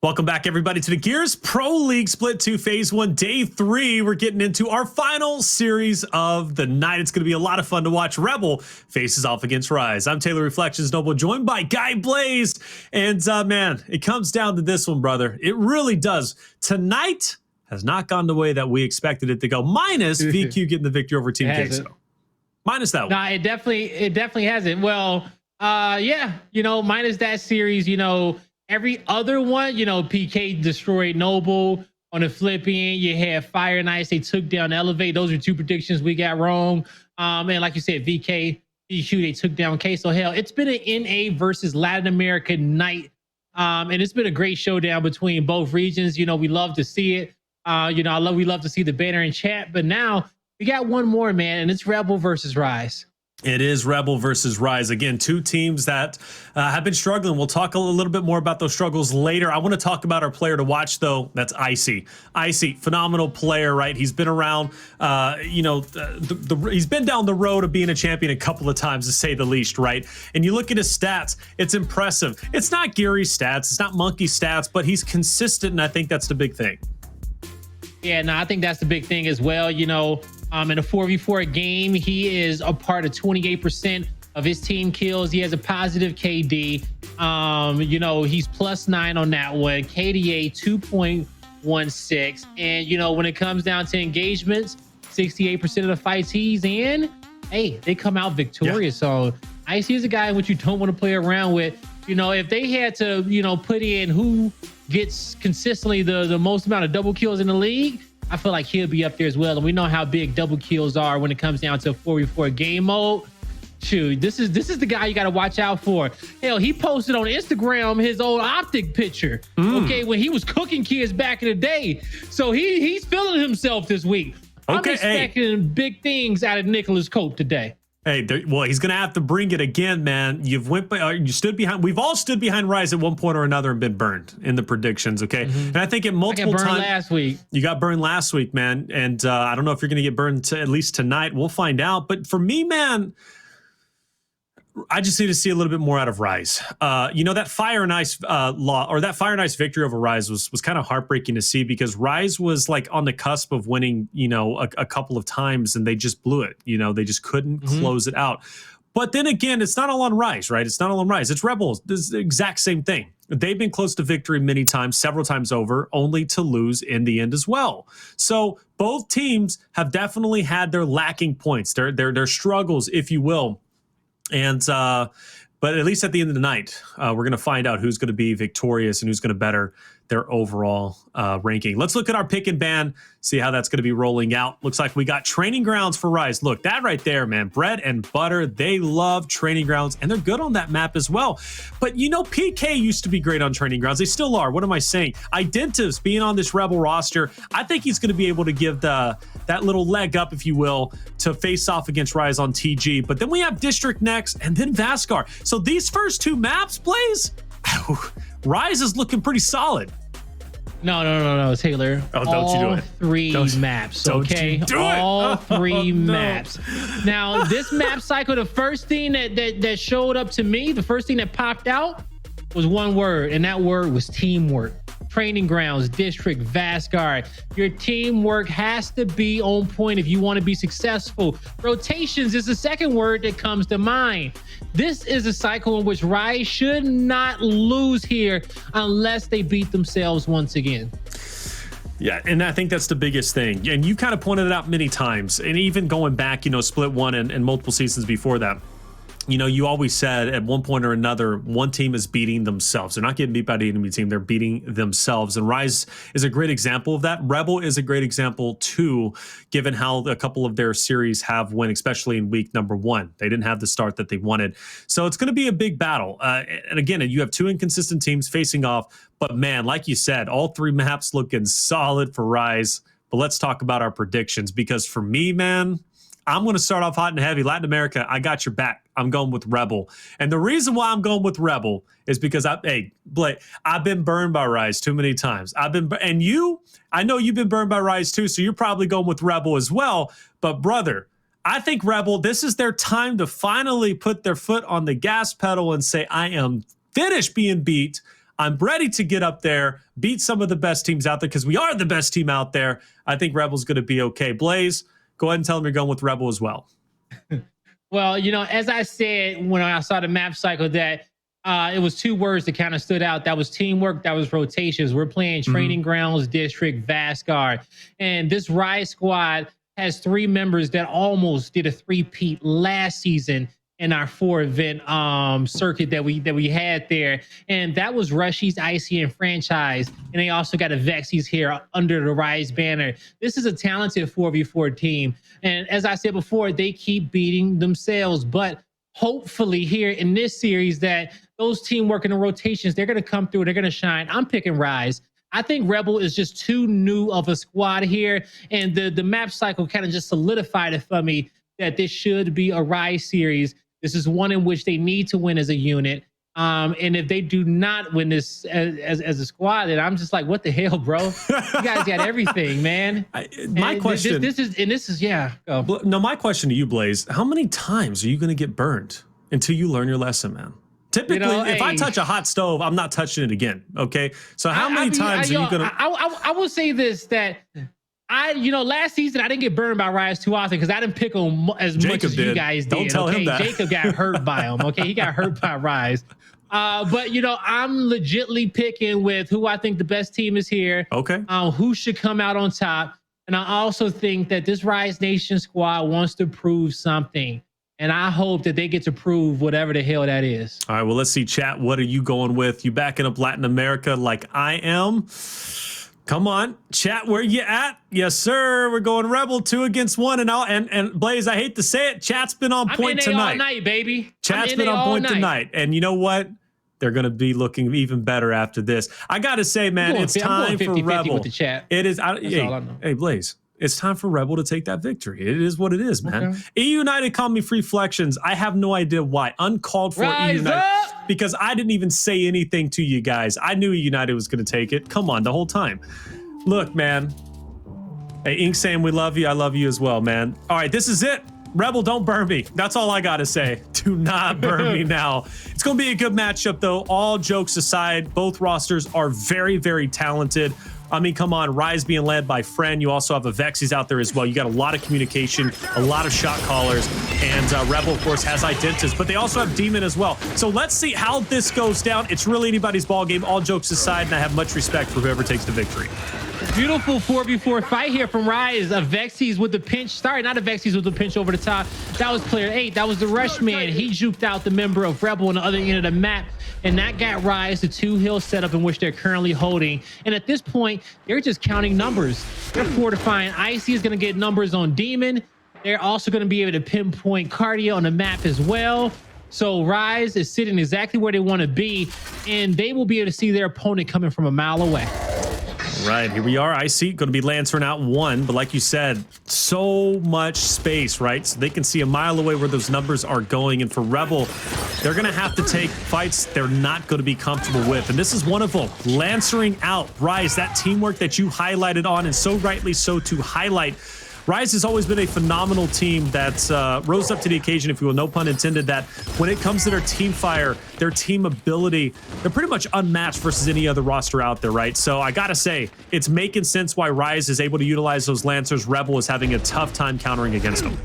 Welcome back, everybody, to the Gears Pro League Split 2 Phase 1 Day 3. We're getting into our final series of the night. It's going to be a lot of fun to watch. Rebel faces off against Rise. I'm Taylor Reflections Noble, joined by Guy Blaze. And, man, it comes down to this one, brother. It really does. Tonight has not gone the way that we expected it to go, minus VQ getting the victory over Team Queso. Minus that one. Nah, it definitely hasn't. Well, yeah, minus that series, every other one, PK destroyed Noble. On the flip end, you had Fire and Ice. They took down Elevate. Those are two predictions we got wrong. And like you said, VQ, they took down Queso. Hell, it's been an NA versus Latin America night. And it's been a great showdown between both regions. We love to see it. We love to see the banner in chat. But now we got one more, man, and it's Rebel versus Rise. It is Rebel versus Rise. Again, two teams that have been struggling. We'll talk a little bit more about those struggles later. I want to talk about our player to watch, though. That's Icy. Icy, phenomenal player, right? He's been around, he's been down the road of being a champion a couple of times, to say the least, right? And you look at his stats, it's impressive. It's not Gary's stats, it's not Monkey's stats, but he's consistent, and I think that's the big thing. Yeah, no, I think that's the big thing as well. In a 4v4 game, he is a part of 28% of his team kills. He has a positive KD. He's +9 on that one. KDA 2.16. And, when it comes down to engagements, 68% of the fights he's in, hey, they come out victorious. Yeah. So Icy is a guy which you don't want to play around with. If they had to, put in who gets consistently the most amount of double kills in the league, I feel like he'll be up there as well. And we know how big double kills are when it comes down to a 4v4 game mode. Shoot, this is the guy you got to watch out for. Hell, he posted on Instagram his old optic picture, okay, when he was cooking kids back in the day. So he's feeling himself this week. Okay, I'm expecting big things out of Nicholas Cope today. Hey, he's going to have to bring it again, man. You stood behind. We've all stood behind Rise at one point or another and been burned in the predictions, okay? Mm-hmm. And I think at multiple times. Last week. You got burned last week, man. And I don't know if you're going to get burned at least tonight. We'll find out. But for me, man, I just need to see a little bit more out of Rise. That Fire and Ice that Fire and Ice victory over Rise was kind of heartbreaking to see, because Rise was like on the cusp of winning, a couple of times, and they just blew it. They just couldn't close it out. But then again, it's not all on Rise, right? It's not all on Rise. It's Rebels. This is the exact same thing. They've been close to victory many times, several times over, only to lose in the end as well. So both teams have definitely had their lacking points, their struggles, if you will. And but at least at the end of the night, we're going to find out who's going to be victorious and who's going to better their overall ranking. Let's look at our pick and ban, see how that's going to be rolling out. Looks like we got Training Grounds for Rise. Look, that right there, man, bread and butter. They love Training Grounds, and they're good on that map as well. But, PK used to be great on Training Grounds. They still are. What am I saying? Identivez being on this Rebel roster, I think he's going to be able to give that little leg up, if you will, to face off against Rise on TG. But then we have District next, and then Vasgar. So these first two maps, Blaze, Rise is looking pretty solid. No, Taylor. Oh, don't you do it. All 3 maps, okay? All 3 maps. Now, this map cycle, the first thing that showed up to me, the first thing that popped out was one word, and that word was teamwork. Training Grounds, District, Vasgar. Your teamwork has to be on point if you want to be successful. Rotations is the second word that comes to mind. This is a cycle in which Rise should not lose here unless they beat themselves once again. Yeah, and I think that's the biggest thing. And you kind of pointed it out many times. And even going back, Split 1 and multiple seasons before that, you always said at one point or another, one team is beating themselves. They're not getting beat by the enemy team. They're beating themselves. And Rise is a great example of that. Rebel is a great example too, given how a couple of their series have went, especially in week number 1. They didn't have the start that they wanted. So it's going to be a big battle. And again, you have 2 inconsistent teams facing off. But man, like you said, all 3 maps looking solid for Rise. But let's talk about our predictions, because for me, man, I'm going to start off hot and heavy. Latin America, I got your back. I'm going with Rebel. And the reason why I'm going with Rebel is because Blake, I've been burned by Rise too many times. I know you've been burned by Rise too, so you're probably going with Rebel as well. But brother, I think Rebel, this is their time to finally put their foot on the gas pedal and say, I am finished being beat. I'm ready to get up there, beat some of the best teams out there because we are the best team out there. I think Rebel's going to be okay. Blaze, go ahead and tell them you're going with Rebel as well. Well, as I said when I saw the map cycle, that it was 2 words that kind of stood out. That was teamwork. That was rotations. We're playing Training Grounds, District, Vasgar. And this Rise squad has 3 members that almost did a 3-peat last season in our 4-event circuit that we had there. And that was Rushiez, Icy, and Franchis. And they also got Avexyys here under the Rise banner. This is a talented 4v4 team. And as I said before, they keep beating themselves. But hopefully here in this series that those teamwork and the rotations, they're going to come through. They're going to shine. I'm picking Rise. I think Rebel is just too new of a squad here. And the map cycle kind of just solidified it for me that this should be a Rise series. This is one in which they need to win as a unit. And if they do not win this as a squad, then I'm just like, what the hell, bro? You guys got everything, man. My question. This is yeah. Go. No, my question to you, Blaze, how many times are you going to get burned until you learn your lesson, man? Typically, if I touch a hot stove, I'm not touching it again. Okay. So how many times are you going to? I will say this, that last season I didn't get burned by Rise too often because I didn't pick them as much as you guys did. Don't tell him that. Jacob got hurt by him. Okay. He got hurt by Rise. But I'm legitly picking with who I think the best team is here. Okay. Who should come out on top. And I also think that this Rise Nation squad wants to prove something. And I hope that they get to prove whatever the hell that is. All right, well, let's see, chat. What are you going with? You backing up Latin America like I am? Come on, chat, where you at? Yes, sir. We're going Rebel 2 against 1. And Blaze, I hate to say it, chat's been on point tonight. All night, baby. Chat's been on point tonight. And you know what? They're going to be looking even better after this. I got to say, man, it's time for Rebel. With the chat. It is. Hey, Blaze. It's time for Rebel to take that victory. It is what it is, man. Okay. EU United called me free flexions. I have no idea why. Uncalled for EU United. Because I didn't even say anything to you guys. I knew EU United was going to take it. Come on, the whole time. Look, man. Hey, Ink saying we love you. I love you as well, man. All right, this is it. Rebel, don't burn me. That's all I got to say. Do not burn me now. It's going to be a good matchup, though. All jokes aside, both rosters are very, very talented. I mean, come on, Rise being led by Friend. You also have Avexyys out there as well. You got a lot of communication, a lot of shot callers, and Rebel, of course, has Identivez, but they also have Demon as well. So let's see how this goes down. It's really anybody's ball game, all jokes aside, and I have much respect for whoever takes the victory. Beautiful 4v4 fight here from Rise. Avexyys with the pinch. Sorry, not Avexyys with the pinch over the top. That was player 8. That was the rush man. He juked out the member of Rebel on the other end of the map. And that got Rise the 2-hill setup in which they're currently holding. And at this point, they're just counting numbers. They're fortifying. Icy is going to get numbers on Demon. They're also going to be able to pinpoint Kardia on the map as well. So Rise is sitting exactly where they want to be. And they will be able to see their opponent coming from a mile away. Right, here we are. Icy going to be lancering out 1, but like you said, so much space, right? So they can see a mile away where those numbers are going. And for Rebel, they're going to have to take fights they're not going to be comfortable with. And this is one of them. Lancering out Rise, that teamwork that you highlighted on, and so rightly so to highlight. Rise has always been a phenomenal team that rose up to the occasion, if you will, no pun intended, that when it comes to their team fire, their team ability, they're pretty much unmatched versus any other roster out there, right? So I gotta say, it's making sense why Rise is able to utilize those Lancers. Rebel is having a tough time countering against them.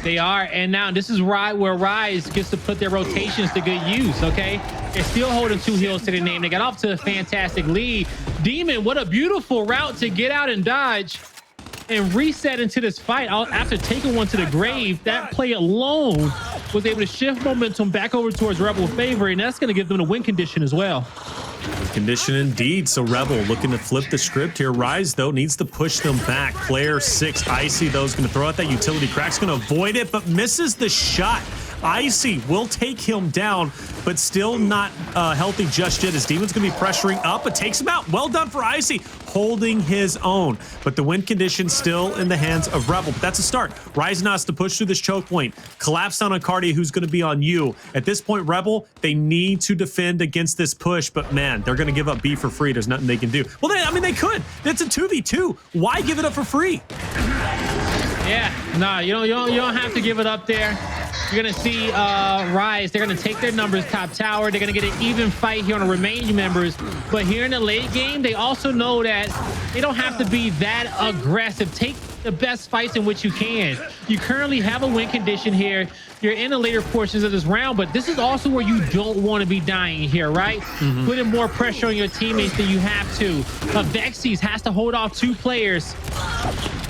They are, and now this is where Rise gets to put their rotations to good use, okay? They're still holding 2 hills to their name. They got off to a fantastic lead. Demon, what a beautiful route to get out and dodge and reset into this fight after taking one to the grave. That play alone was able to shift momentum back over towards Rebel favor, and that's going to give them a win condition as well. Win condition indeed. So Rebel looking to flip the script here. Rise, though, needs to push them back. Player 6, Icy, though, is going to throw out that utility. Crack's going to avoid it, but misses the shot. Icy will take him down, but still not healthy just yet, as Demon's going to be pressuring up, but takes him out. Well done for Icy, holding his own. But the win condition still in the hands of Rebel. But that's a start. Rise now has to push through this choke point. Collapse down on Kardia, who's going to be on you. At this point, Rebel, they need to defend against this push, but man, they're going to give up B for free. There's nothing they can do. Well, they could. It's a 2v2. Why give it up for free? Yeah, no, you don't have to give it up there. You're going to see Rise. They're going to take their numbers top tower. They're going to get an even fight here on the remaining members. But here in the late game, they also know that they don't have to be that aggressive. Take the best fights in which you can. You currently have a win condition here. You're in the later portions of this round, but this is also where you don't want to be dying here, right? Putting more pressure on your teammates than you have to. Avexyys has to hold off 2 players.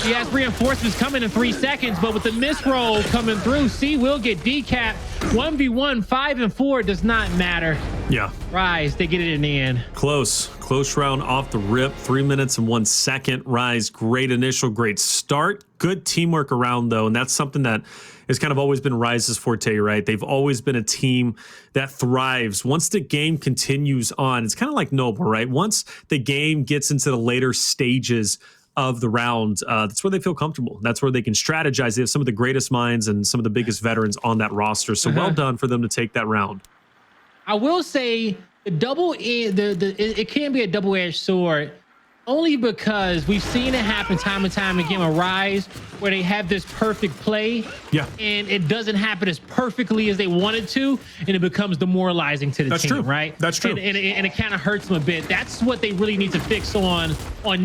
He has reinforcements coming in 3 seconds, but with the miss roll coming through, C will get decapped. 1v1, 5 and 4 does not matter. Yeah. Rise, they get it in the end. Close round off the rip. 3 minutes and 1 second. Rise, great initial, great start. Good teamwork around, though, and that's something that has kind of always been Rise's forte, right? They've always been a team that thrives once the game continues on. It's kind of like Noble, right? Once the game gets into the later stages of the round, that's where they feel comfortable. That's where they can strategize. They have some of the greatest minds and some of the biggest veterans on that roster. So well done for them to take that round. I will say it can be a double-edged sword, only because we've seen it happen time and time again with Rise, where they have this perfect play, and it doesn't happen as perfectly as they wanted to, and it becomes demoralizing to the team, right? That's true. And it kind of hurts them a bit. That's what they really need to fix on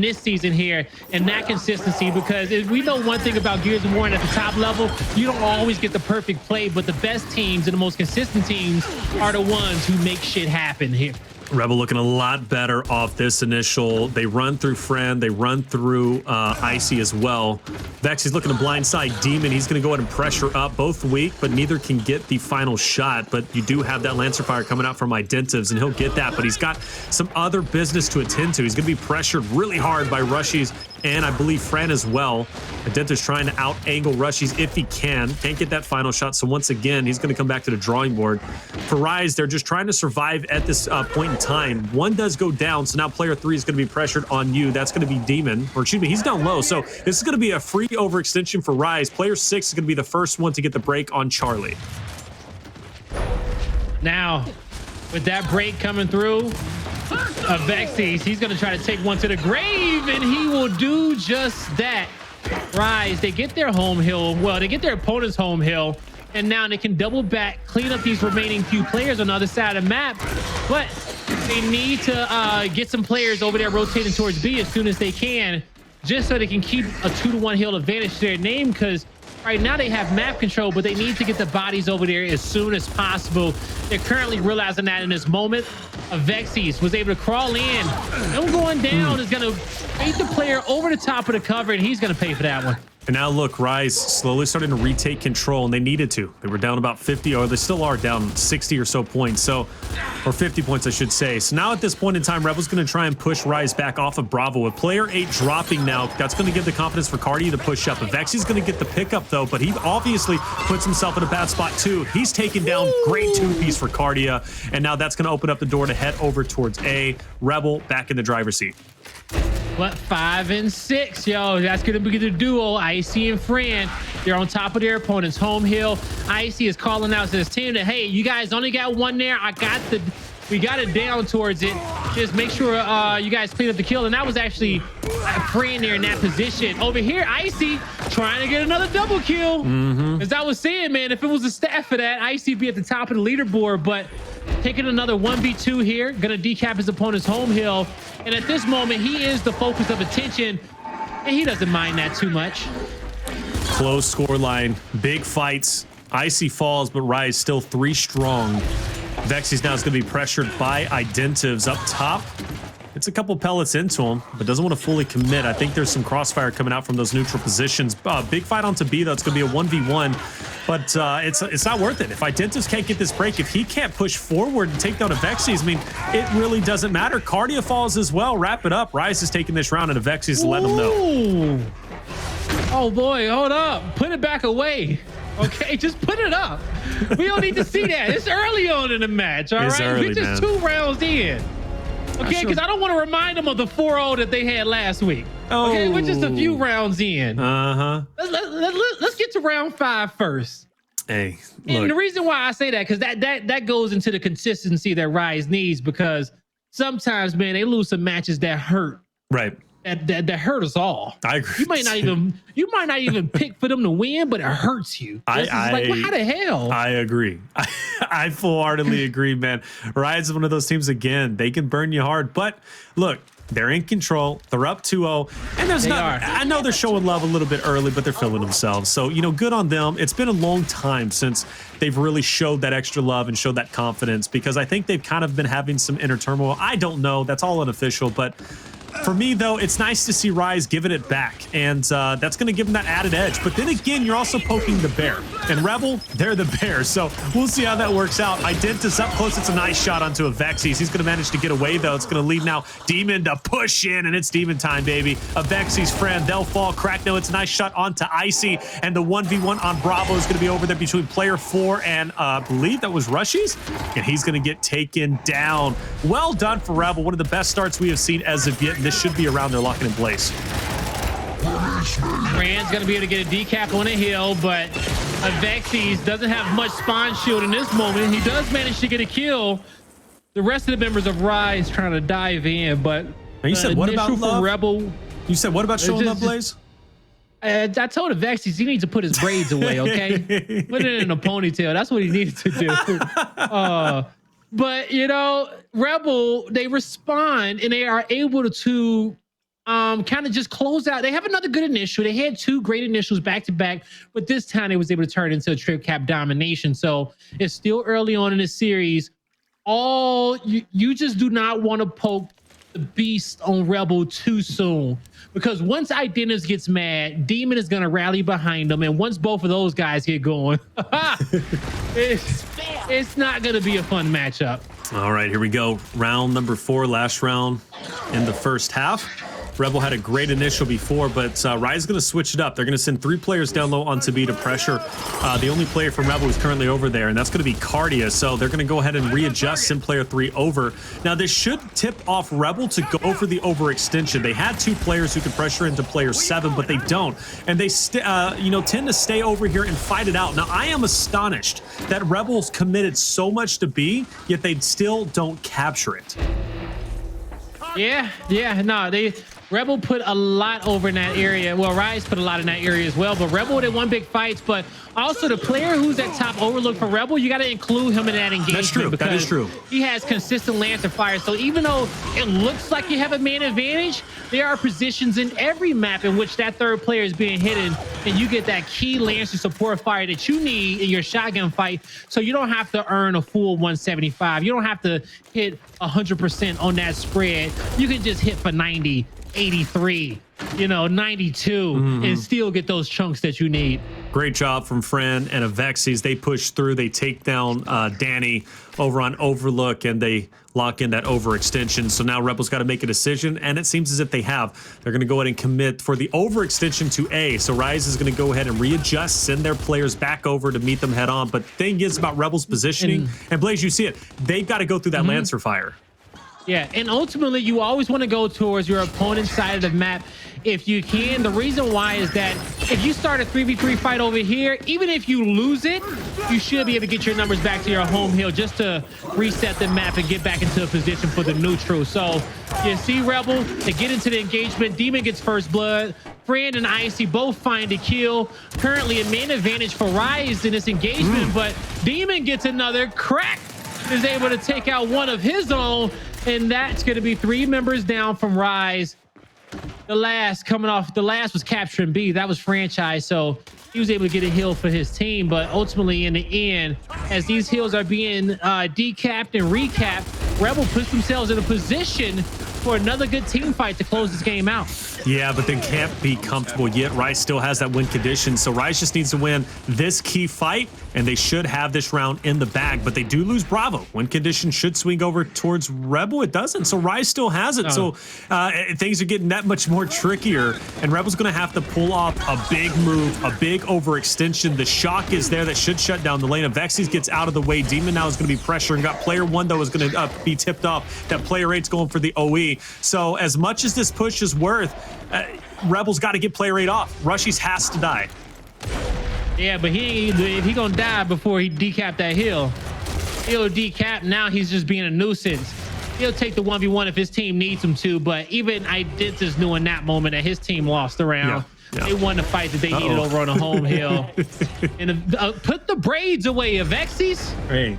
this season here, and that consistency, because if we know one thing about Gears of War at the top level, you don't always get the perfect play, but the best teams and the most consistent teams are the ones who make shit happen here. Rebel looking a lot better off this initial. They run through Fran. They run through Icy as well. Vex, he's looking to blindside Demon. He's going to go ahead and pressure up. Both weak, but neither can get the final shot. But you do have that Lancer Fire coming out from Identivez, and he'll get that. But he's got some other business to attend to. He's going to be pressured really hard by Rushiez and I believe Fran as well. Identivez trying to out-angle Rushiez if he can. Can't get that final shot, so once again, he's going to come back to the drawing board. For Rise, they're just trying to survive at this point in time. One does go down, so now player 3 is going to be pressured on you. That's going to be Demon, or excuse me, he's down low. So this is going to be a free overextension for Rise. Player 6 is going to be the first one to get the break on Charlie. Now, with that break coming through, Avexyys, he's going to try to take one to the grave, and he will do just that. Rise, they get their home hill. Well, they get their opponent's home hill, and now they can double back, clean up these remaining few players on the other side of the map. But they need to get some players over there rotating towards B as soon as they can, just so they can keep a 2-to-1 hill advantage to their name, because right now they have map control, but they need to get the bodies over there as soon as possible. They're currently realizing that in this moment. Avexyys was able to crawl in. Him going down is going to bait the player over the top of the cover, and he's going to pay for that one. And now look, Rise slowly starting to retake control, and they needed to. They were down about 50, or they still are down 60 or so points, so, or 50 points, I should say. So now at this point in time, Rebel's going to try and push Rise back off of Bravo. With player 8 dropping now, that's going to give the confidence for Kardia to push up. Avexy's going to get the pickup, though, but he obviously puts himself in a bad spot, too. He's taken down. Great 2-piece for Kardia, and now that's going to open up the door to head over towards A. Rebel back in the driver's seat. What, 5 and 6, yo, that's gonna be the duo, Icy and Fran. They're on top of their opponent's home hill. Icy is calling out to his team that, hey, you guys only got one there. We got it down towards it. Just make sure you guys clean up the kill. And that was actually Fran there in that position. Over here, Icy trying to get another double kill. As I was saying, man, if it was a stat for that, Icy would be at the top of the leaderboard, but taking another 1v2 here, gonna decap his opponent's home hill. And at this moment, he is the focus of attention, and he doesn't mind that too much. Close score line, big fights. Icy falls, but Rise still 3 strong. Avexy's now is going to be pressured by Identivez up top. It's a couple pellets into him, but doesn't want to fully commit. I think there's some crossfire coming out from those neutral positions. Big fight onto B, though. It's going to be a 1v1, but it's not worth it. If Identivez can't get this break, if he can't push forward and take down Avexy's, I mean, it really doesn't matter. Kardia falls as well. Wrap it up. Rise is taking this round, and Avexy's let him know. Oh, boy, hold up. Put it back away. Okay, just put it up. We don't need to see that. It's early on in the match, all right? Early, we're just man. 2 rounds in. Okay, because I don't want to remind them of the 4-0 that they had last week. Okay, we're just a few rounds in. Let's get to round 5 first. Hey, look. And the reason why I say that, because that goes into the consistency that Rise needs, because sometimes, man, they lose some matches that hurt. Right. that hurt us all. I agree. You might not even pick for them to win, but it hurts you. Like, well, how the hell? I agree. I full-heartedly agree, man. Riot's one of those teams, again, they can burn you hard. But look, they're in control. They're up 2-0. And I know they're showing love a little bit early, but they're feeling themselves. So, good on them. It's been a long time since they've really showed that extra love and showed that confidence, because I think they've kind of been having some inner turmoil. I don't know. That's all unofficial, but for me, though, it's nice to see Rise giving it back, and that's going to give them that added edge. But then again, you're also poking the bear. And Rebel, they're the bear, so we'll see how that works out. Identivez up close. It's a nice shot onto Avexyys. He's going to manage to get away, though. It's going to lead now Demon to push in, and it's Demon time, baby. Avexy's friend, they'll fall. Crackno, it's a nice shot onto Icy, and the 1v1 on Bravo is going to be over there between player 4 and I believe that was Rushiez, and he's going to get taken down. Well done for Rebel. One of the best starts we have seen as of yet. This should be around their locking in place. Rand's going to be able to get a decap on a hill, but Avexy's doesn't have much spawn shield in this moment. He does manage to get a kill. The rest of the members of Rise trying to dive in, but you said what about love? Rebel? You said what about showing love, Blaze? I told Avexy's he needs to put his braids away, okay? Put it in a ponytail. That's what he needed to do. But Rebel, they respond and they are able to kind of just close out. They have another good initial. They had 2 great initials back to back, but this time they was able to turn into a trip cap domination. So it's still early on in the series. You just do not want to poke the beast on Rebel too soon, because once Identivez gets mad, Demon is going to rally behind them, and once both of those guys get going, it's not going to be a fun matchup. All right, here we go. Round number 4, last round in the first half. Rebel had a great initial before, but Rise is going to switch it up. They're going to send 3 players down low onto B to pressure the only player from Rebel who's currently over there, and that's going to be Kardia. So they're going to go ahead and readjust, send player 3 over. Now, this should tip off Rebel to go for the overextension. They had 2 players who could pressure into player 7, but they don't. And they tend to stay over here and fight it out. Now, I am astonished that Rebels committed so much to B, yet they still don't capture it. Rebel put a lot over in that area. Well, Rise put a lot in that area as well, but Rebel, they won big fights. But also the player who's at top overlook for Rebel, you got to include him in that engagement. That's true. That is true. He has consistent Lancer fire. So even though it looks like you have a man advantage, there are positions in every map in which that third player is being hidden, and you get that key Lancer support fire that you need in your shotgun fight. So you don't have to earn a full 175. You don't have to hit 100% on that spread. You can just hit for 90. 83, 92, and still get those chunks that you need. Great job from Fran and Avexy's. They push through. They take down Danny over on Overlook, and they lock in that overextension. So now Rebel's got to make a decision, and it seems as if they have. They're going to go ahead and commit for the overextension to A. So Rise is going to go ahead and readjust, send their players back over to meet them head on. But the thing is about Rebel's positioning, and Blaze, you see it. They've got to go through that Lancer fire. Yeah, and ultimately, you always want to go towards your opponent's side of the map if you can. The reason why is that if you start a 3v3 fight over here, even if you lose it, you should be able to get your numbers back to your home hill just to reset the map and get back into a position for the neutral. So you see Rebel, they get into the engagement. Demon gets first blood. Fran and Icy both find a kill. Currently a man advantage for Rise in this engagement, but Demon gets another crack, is able to take out one of his own. And that's going to be 3 members down from Rise. The last was capturing B. That was Franchis. So he was able to get a heal for his team. But ultimately, in the end, as these heals are being decapped and recapped, Rebel puts themselves in a position for another good team fight to close this game out. Yeah, but they can't be comfortable yet. Rise still has that win condition, so Rise just needs to win this key fight, and they should have this round in the bag, but they do lose Bravo. Win condition should swing over towards Rebel. It doesn't, so Rise still has it. So things are getting that much more trickier, and Rebel's going to have to pull off a big move, a big overextension. The shock is there that should shut down the lane. Avexy's gets out of the way. Demon now is going to be pressuring. Got player 1, though, is going to be tipped off. That player 8's going for the OE. So as much as this push is worth, Rebel's got to get player 8 off. Rushiez has to die. Yeah, but if he gonna die before he decap that hill, he'll decap. Now he's just being a nuisance. he'll take the 1v1 if his team needs him to. But even Identivez knew in that moment that his team lost the round. Yeah. They won the fight that they needed over on the home hill. And put the braids away, Avexyys. Hey,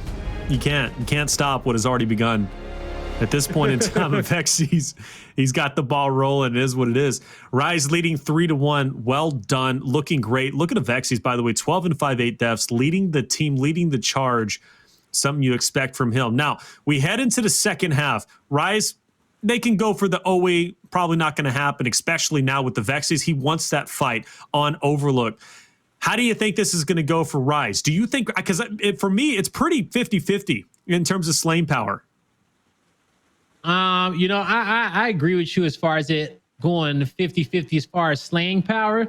you can't stop what has already begun. At this point in time, Avexy's he's got the ball rolling. It is what it is. Rise leading 3-1. Well done. Looking great. Look at Avexy's, by the way, 12 and 5/8 deaths, leading the team, leading the charge. Something you expect from him. Now, we head into the second half. Rise, they can go for the OE. Probably not going to happen, especially now with the Avexy's. He wants that fight on Overlook. How do you think this is going to go for Rise? Do you think, because for me, it's pretty 50-50 in terms of slaying power. I agree with you as far as it going 50-50 as far as slaying power,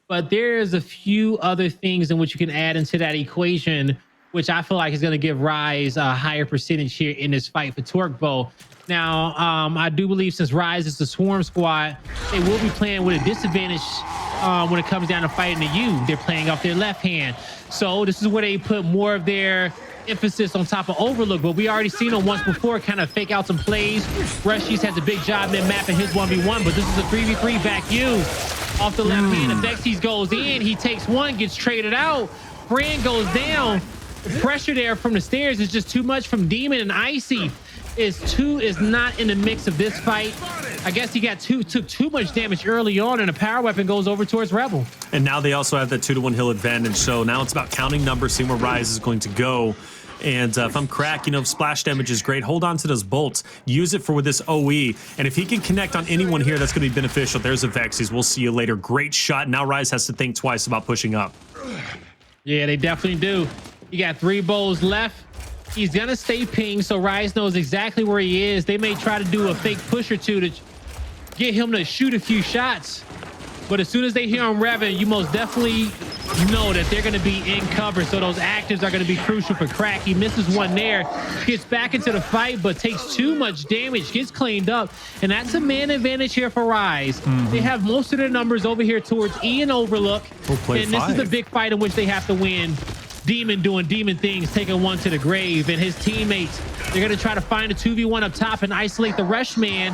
but there's a few other things in which you can add into that equation, which I feel like is going to give Rise a higher percentage here in this fight for Torque Bow. Now, I do believe since Rise is the Swarm squad, they will be playing with a disadvantage when it comes down to fighting the U. They're playing off their left hand. So this is where they put more of their emphasis on top of Overlook, but we already seen him once before kind of fake out some plays. Rushiez has a big job mid-map in his 1v1, but this is a 3v3 back U. Off the left hand, Avexy's goes in, he takes one, gets traded out. Fran goes down. The pressure there from the stairs is just too much from Demon, and Icy is not in the mix of this fight. I guess he took too much damage early on, and a power weapon goes over towards Rebel. And now they also have that 2-1 hill advantage. So now it's about counting numbers, seeing where Rise is going to go. And if I'm cracked, splash damage is great. Hold on to those bolts. Use it for this OE. And if he can connect on anyone here, that's going to be beneficial. There's Avexy's. We'll see you later. Great shot. Now Rise has to think twice about pushing up. Yeah, they definitely do. You got 3 bows left. He's going to stay pinged, so Rise knows exactly where he is. They may try to do a fake push or two to get him to shoot a few shots. But as soon as they hear him revving, you most definitely know that they're going to be in cover. So those actives are going to be crucial for Crack. He misses one there, gets back into the fight, but takes too much damage, gets cleaned up. And that's a man advantage here for Rise. They have most of their numbers over here towards E and Overlook. And this is the big fight in which they have to win. Demon doing demon things, taking one to the grave, and his teammates, they're going to try to find a 2v1 up top and isolate the rush man.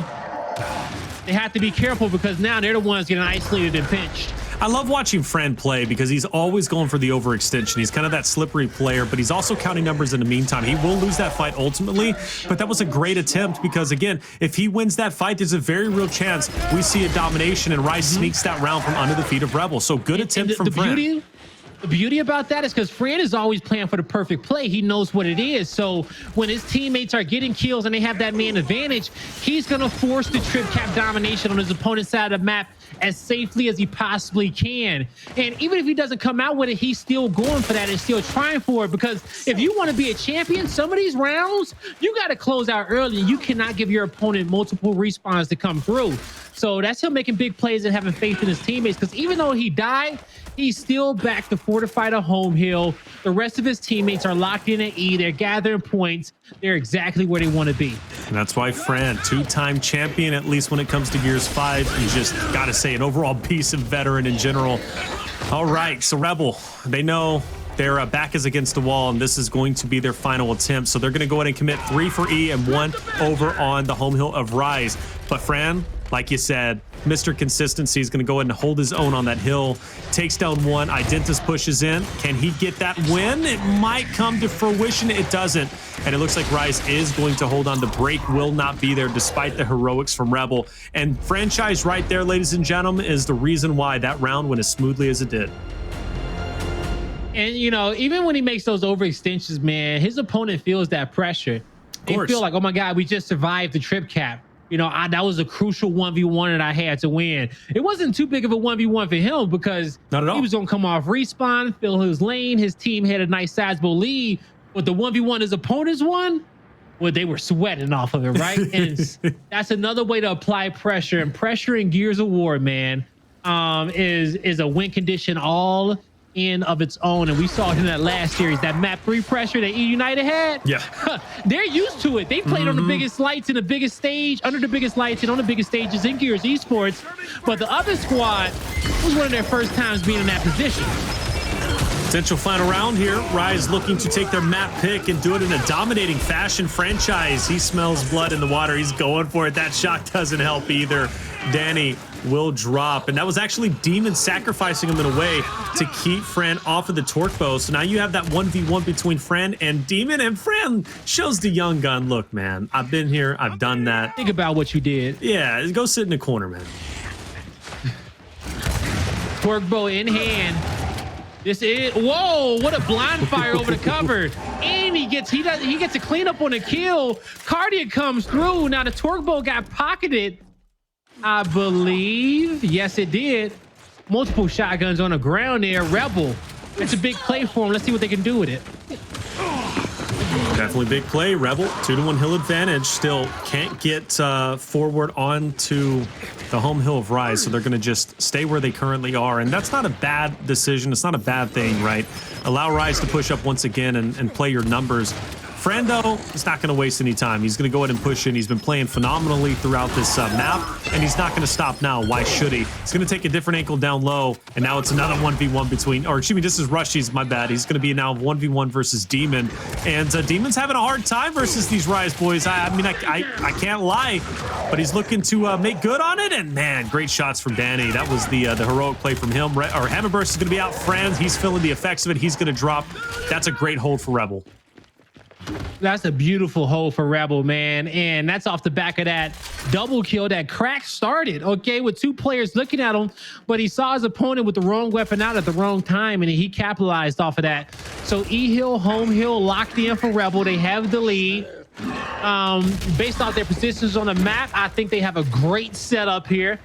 They have to be careful because now they're the ones getting isolated and pinched. I love watching Fran play because he's always going for the overextension. He's kind of that slippery player, but he's also counting numbers in the meantime. He will lose that fight ultimately, but that was a great attempt because, again, if he wins that fight, there's a very real chance we see a domination and Rice sneaks that round from under the feet of Rebel. So good attempt from Fran. The beauty about that is because Fran is always playing for the perfect play. He knows what it is. So when his teammates are getting kills and they have that man advantage, he's going to force the trip cap domination on his opponent's side of the map as safely as he possibly can. And even if he doesn't come out with it, he's still going for that and still trying for it, because if you want to be a champion, some of these rounds, you got to close out early. You cannot give your opponent multiple respawns to come through. So that's him making big plays and having faith in his teammates, because even though he died, he's still back to fortify the home hill. The rest of his teammates are locked in at E. They're gathering points. They're exactly where they want to be. And that's why Fran, two-time champion, at least when it comes to Gears 5, you just got to say an overall beast and veteran in general. All right, so Rebel, they know their back is against the wall, and this is going to be their final attempt. So they're going to go ahead and commit 3 for E and 1 over on the home hill of Rise. But Fran, like you said, Mr. Consistency is going to go ahead and hold his own on that hill. Takes down one. Identivez pushes in. Can he get that win? It might come to fruition. It doesn't. And it looks like Rise is going to hold on. The break will not be there despite the heroics from Rebel. And Franchise right there, ladies and gentlemen, is the reason why that round went as smoothly as it did. And, you know, even when he makes those overextensions, man, his opponent feels that pressure. They feel like, oh, my God, we just survived the trip cap. You know, that was a crucial 1v1 that I had to win. It wasn't too big of a 1v1 for him because he was going to come off respawn, fill his lane. His team had a nice sizable lead. But the 1v1 his opponents won, well, they were sweating off of it, right? And that's another way to apply pressure. And pressure in Gears of War, man, is a win condition all in of its own. And we saw it in that last series, that map 3 pressure that E United had. Yeah. They're used to it. They played on the biggest lights in the biggest stage, under the biggest lights and on the biggest stages in Gears Esports. But the other squad was one of their first times being in that position. Potential final round here. Rise looking to take their map pick and do it in a dominating fashion. Franchise, he smells blood in the water. He's going for it. That shot doesn't help either. Danny will drop. And that was actually Demon sacrificing him in a way to keep Fran off of the torque bow. So now you have that 1v1 between Fran and Demon. And Fran shows the young gun, look, man, I've been here. I've done that. Think about what you did. Yeah, go sit in the corner, man. Torque bow in hand. This is, whoa, what a blind fire over the cover. And he gets a cleanup on a kill. Kardia comes through. Now the torque bow got pocketed, I believe. Yes, it did. Multiple shotguns on the ground there. Rebel. It's a big play for him. Let's see what they can do with it. Definitely big play. Rebel, 2-to-1 hill advantage. Still can't get forward onto the home hill of Rise, so they're going to just stay where they currently are. And that's not a bad decision. It's not a bad thing, right? Allow Rise to push up once again and play your numbers. Fran, though, is not going to waste any time. He's going to go ahead and push in. He's been playing phenomenally throughout this map, and he's not going to stop now. Why should he? He's going to take a different angle down low, and now it's another 1v1 between, or excuse me, this is Rushiez, my bad. He's going to be now 1v1 versus Demon, and Demon's having a hard time versus these Rise boys. I mean, I can't lie, but he's looking to make good on it, and man, great shots from Danny. That was the heroic play from him. Hammerburst is going to be out. Fran, he's feeling the effects of it. He's going to drop. That's a great hold for Rebel. That's a beautiful hold for Rebel, man. And that's off the back of that double kill that Crack started, okay, with two players looking at him, but he saw his opponent with the wrong weapon out at the wrong time, and he capitalized off of that. So E-Hill, home hill locked in for Rebel. They have the lead. Based off their positions on the map, I think they have a great setup here.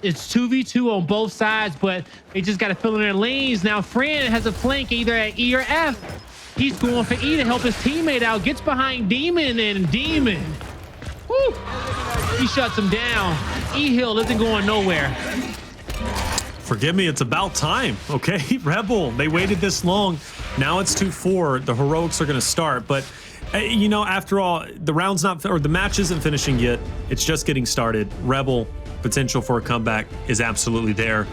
It's 2v2 on both sides, but they just got to fill in their lanes. Now, Fran has a flank either at E or F. He's going for E to help his teammate out. Gets behind Demon, and Demon, woo, he shuts him down. E-Hill isn't going nowhere. Forgive me, it's about time, okay? Rebel, they waited this long. Now it's 2-4. The heroics are going to start, but you know, after all, the match isn't finishing yet. It's just getting started. Rebel, potential for a comeback is absolutely there.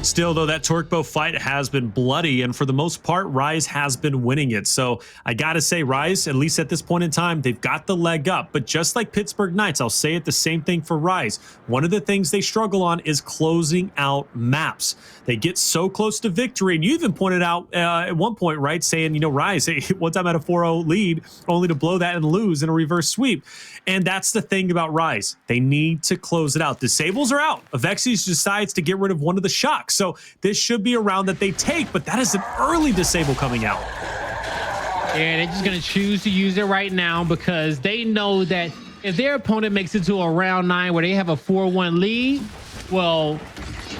Still, though, that torque bow fight has been bloody, and for the most part, Rise has been winning it. So I gotta say, Rise, at least at this point in time, they've got the leg up. But just like Pittsburgh Knights, I'll say it the same thing for Rise. One of the things they struggle on is closing out maps. They get so close to victory, and you even pointed out at one point, right, saying, you know, Rise, one time at a 4-0 lead, only to blow that and lose in a reverse sweep. And that's the thing about Rise. They need to close it out. Disables are out. Avexyys decides to get rid of one of the shocks. So this should be a round that they take, but that is an early disable coming out. Yeah, they're just going to choose to use it right now because they know that if their opponent makes it to a round 9 where they have a 4-1 lead, well,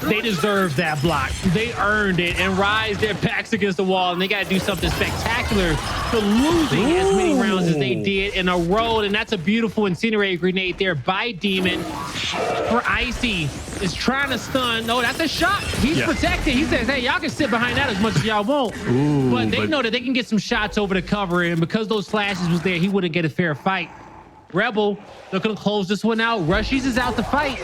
they deserve that block. They earned it, and Rise their backs against the wall, and they got to do something spectacular for losing as many rounds as they did in a row. And that's a beautiful incinerator grenade there by Demon. For Icy is trying to stun. No, that's a shot. He's protected. He says, hey, y'all can sit behind that as much as y'all want. But they know that they can get some shots over the cover, and because those flashes was there, he wouldn't get a fair fight. Rebel looking to close this one out. Rushiez is out to fight.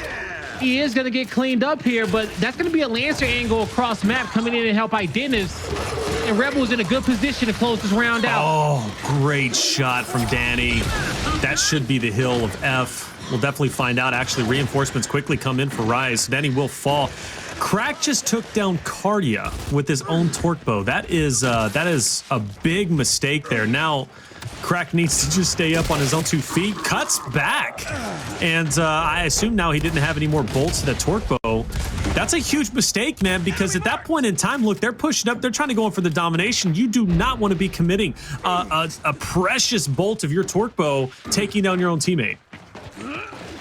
He is going to get cleaned up here, but that's going to be a Lancer angle across map coming in and help Identivez. And Rebel's in a good position to close this round out. Oh, great shot from Danny. That should be the hill of F. We'll definitely find out. Actually, reinforcements quickly come in for Rise. Danny will fall. Crack just took down Kardia with his own torque bow. That is a big mistake there. Now, Crack needs to just stay up on his own 2 feet, cuts back. And I assume now he didn't have any more bolts to the torque bow. That's a huge mistake, man, because at that point in time, look, they're pushing up. They're trying to go in for the domination. You do not want to be committing a precious bolt of your torque bow taking down your own teammate.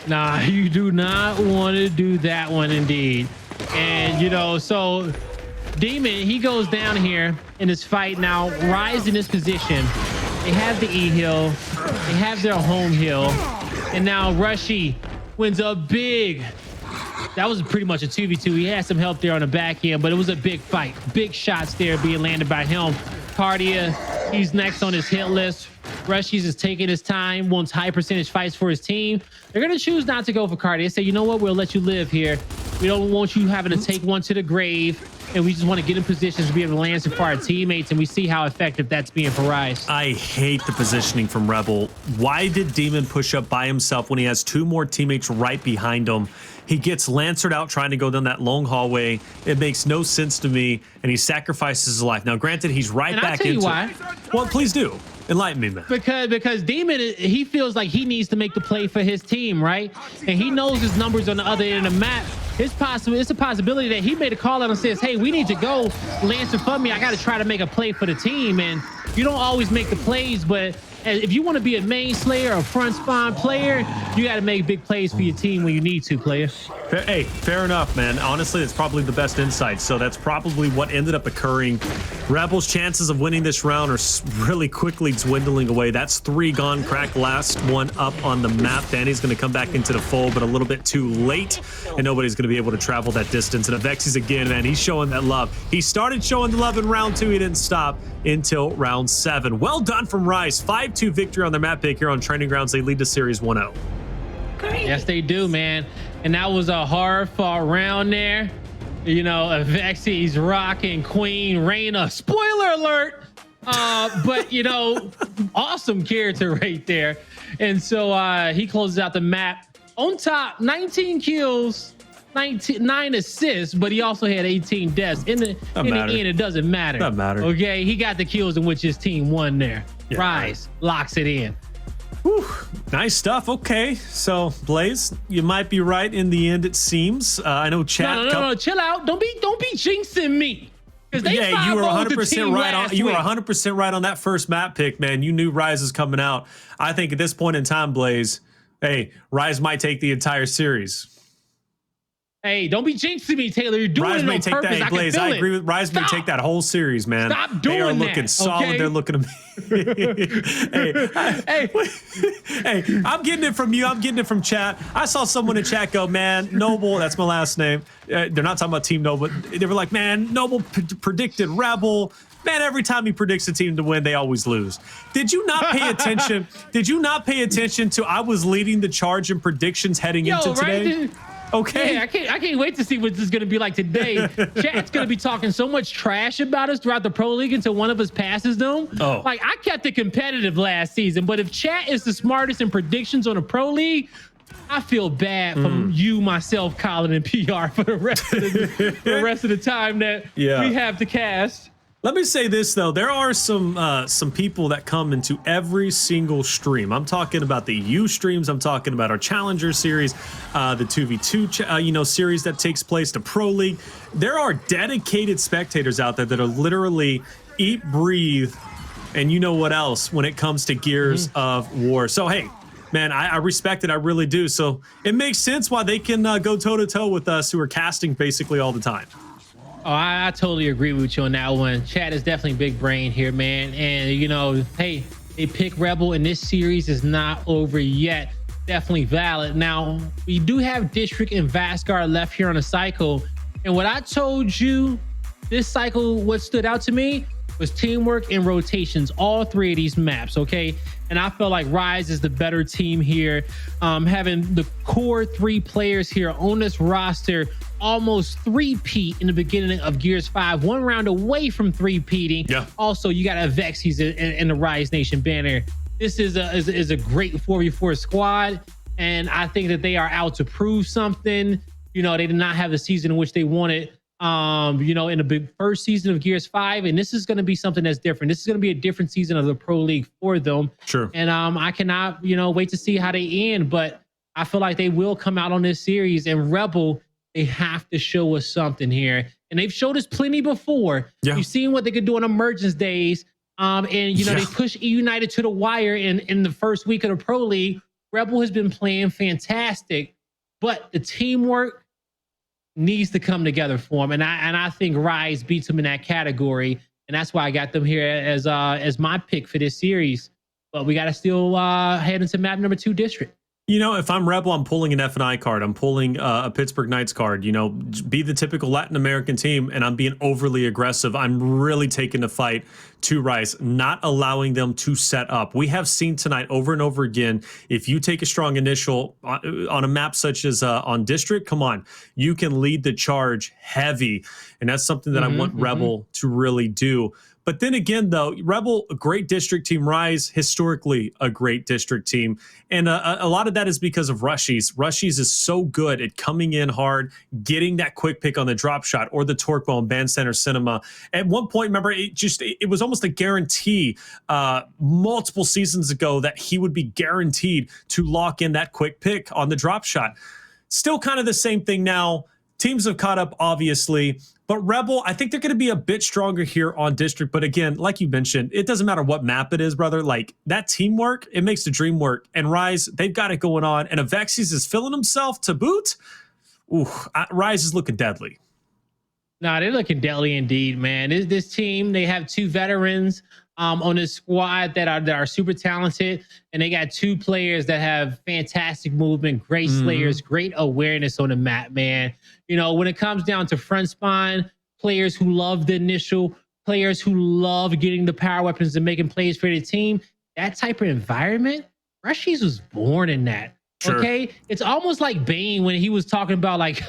Nah, you do not want to do that one indeed. And, you know, so Demon, he goes down here in this fight. Now, Rise in this position. They have the E-Hill. They have their home hill. And now Rushiez wins a big... That was pretty much a 2v2. He had some help there on the back end, but it was a big fight. Big shots there being landed by him. Kardia, he's next on his hit list. Rushiez is taking his time, wants high percentage fights for his team. They're going to choose not to go for Kardia. Say, you know what? We'll let you live here. We don't want you having to take one to the grave, and we just want to get in positions to be able to land some for our teammates, and we see how effective that's being for Rise. I hate the positioning from Rebel. Why did Demon push up by himself when he has 2 more teammates right behind him? He gets Lancered out trying to go down that long hallway. It makes no sense to me, and he sacrifices his life. Now, granted, he's right back into it. Why. Well, please do. Enlighten me, man. Because Demon, he feels like he needs to make the play for his team, right? And he knows his numbers on the other end of the map. It's a possibility that he made a call out and says, hey, we need to go Lancer for me. I got to try to make a play for the team. And you don't always make the plays, but if you want to be a main slayer or a front spawn player, you got to make big plays for your team when you need to, player. Hey, fair enough, man. Honestly, it's probably the best insight. So that's probably what ended up occurring. Rebels' chances of winning this round are really quickly dwindling away. That's 3 gone. Crack last one up on the map. Danny's going to come back into the fold, but a little bit too late, and nobody's going to be able to travel that distance. And Avexyys again, man, he's showing that love. He started showing the love in round 2. He didn't stop until round 7. Well done from Rise. 5-2 victory on their map pick here on Training Grounds. They lead to Series 1-0. Yes, they do, man. And that was a hard fought round there. You know, Avexy's rocking Queen Reina. Spoiler alert. But, you know, awesome character right there. And so he closes out the map on top, 19 kills, 9 assists, but he also had 18 deaths. In the end, it doesn't matter. Doesn't matter. Okay, he got the kills in which his team won there. Yeah, Rise locks it in. Whew, nice stuff. Okay, so Blaze, you might be right in the end. It seems. I know chat. No, chill out. Don't be jinxing me. Yeah, you were 100% right on. You were 100% right on that first map pick, man. You knew Rise is coming out. I think at this point in time, Blaze, hey, Rise might take the entire series. Hey, don't be jinxing me, Taylor. You're doing Rise it may on take purpose. that. Hey, Blaze, I agree with Rise. May take that whole series, man. Stop doing that. They are looking solid. Okay? They're looking hey, I'm getting it from you. I'm getting it from chat. I saw someone in chat go, man, Noble, that's my last name. They're not talking about Team Noble. They were like, man, Noble predicted Rebel. Man, every time he predicts a team to win, they always lose. Did you not pay attention? Did you not pay attention to I was leading the charge in predictions heading into today? Okay. Yeah, I can't wait to see what this is going to be like today. Chat's going to be talking so much trash about us throughout the Pro League until one of us passes them. Oh. Like, I kept it competitive last season, but if chat is the smartest in predictions on a Pro League, I feel bad for you, myself, Colin, and PR for the rest of the time that we have to cast. Let me say this, though. There are some people that come into every single stream. I'm talking about the U streams. I'm talking about our Challenger series, the 2v2 series that takes place, the Pro League. There are dedicated spectators out there that are literally eat, breathe, and you know what else when it comes to Gears of War. So, hey, man, I respect it. I really do. So it makes sense why they can go toe-to-toe with us who are casting basically all the time. Oh, I totally agree with you on that one. Chad is definitely big brain here, man. And, you know, hey, they pick Rebel, and this series is not over yet. Definitely valid. Now, we do have District and Vasgar left here on a cycle. And what I told you, this cycle, what stood out to me was teamwork and rotations, all 3 of these maps, okay? And I felt like Rise is the better team here. Having the core 3 players here on this roster almost 3-peat in the beginning of Gears 5, 1 round away from 3-peating. Yeah. Also, you got Avexy's in the Rise Nation banner. This is a great 4v4 squad, and I think that they are out to prove something. You know, they did not have the season in which they wanted, in the big first season of Gears 5, and this is going to be something that's different. This is going to be a different season of the Pro League for them. Sure. And I cannot, wait to see how they end, but I feel like they will come out on this series, and Rebel, they have to show us something here. And they've showed us plenty before. Yeah. You've seen what they could do on emergence days. They push E United to the wire in the first week of the Pro League. Rebel has been playing fantastic, but the teamwork needs to come together for them. And I think Rise beats them in that category. And that's why I got them here as my pick for this series. But we got to still head into map number 2 District. You know, if I'm Rebel, I'm pulling an F&I card. I'm pulling a Pittsburgh Knights card. You know, be the typical Latin American team, and I'm being overly aggressive. I'm really taking the fight to Rice, not allowing them to set up. We have seen tonight over and over again, if you take a strong initial on a map such as on District, come on, you can lead the charge heavy. And that's something that I want Rebel to really do. But then again, though, Rebel, a great district team. Rise, historically a great district team. And a lot of that is because of Rushiez. Rushiez is so good at coming in hard, getting that quick pick on the drop shot or the torque bomb, band center cinema. At one point, remember, it was almost a guarantee multiple seasons ago that he would be guaranteed to lock in that quick pick on the drop shot. Still kind of the same thing now. Teams have caught up, obviously. But Rebel, I think they're going to be a bit stronger here on District. But again, like you mentioned, it doesn't matter what map it is, brother. Like, that teamwork, it makes the dream work. And Rise, they've got it going on. And Avexyys is filling himself to boot. Ooh, Rise is looking deadly. Nah, they're looking deadly indeed, man. This team, they have two veterans on this squad that are super talented, and they got two players that have fantastic movement, great slayers, great awareness on the map, man. You know, when it comes down to front spine, players who love the initial, players who love getting the power weapons and making plays for the team, that type of environment, Rushiez was born in that. Sure. Okay, it's almost like Bane when he was talking about like,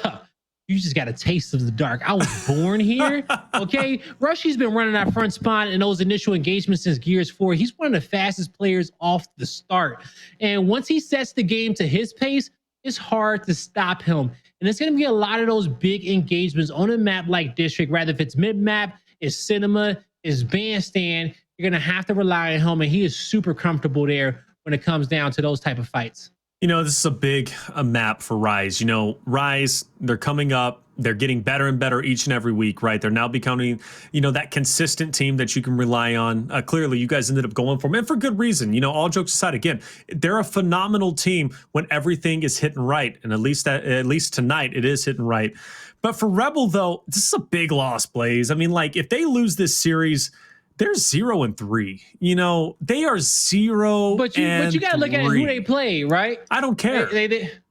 you just got a taste of the dark. I was born here. Okay. Rushiez been running that front spine in those initial engagements since Gears 4. He's one of the fastest players off the start. And once he sets the game to his pace, it's hard to stop him. And it's going to be a lot of those big engagements on a map like District, rather if it's mid-map, it's cinema, it's bandstand, you're going to have to rely on him. And he is super comfortable there when it comes down to those type of fights. You know, this is a big map for Rise. You know, Rise, they're coming up. They're getting better and better each and every week, right? They're now becoming, you know, that consistent team that you can rely on. Clearly, you guys ended up going for them, and for good reason. You know, all jokes aside, again, they're a phenomenal team when everything is hitting right. And at least tonight, it is hitting right. But for Rebel, though, this is a big loss, Blaze. I mean, like, if they lose this series, they're 0-3. You know, they are 0. But you got to look at who they play, right? I don't care.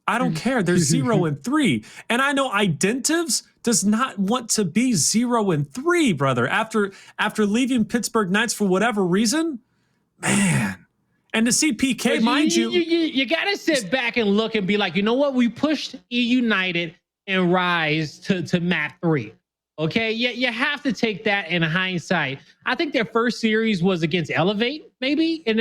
I don't care. They're 0-3. And I know Identivez does not want to be 0-3, brother. After leaving Pittsburgh Knights for whatever reason, man. And to see PK, mind you. You got to sit back and look and be like, you know what? We pushed E-United and Rise to map 3. Okay, you have to take that in hindsight. I think their first series was against Elevate, maybe in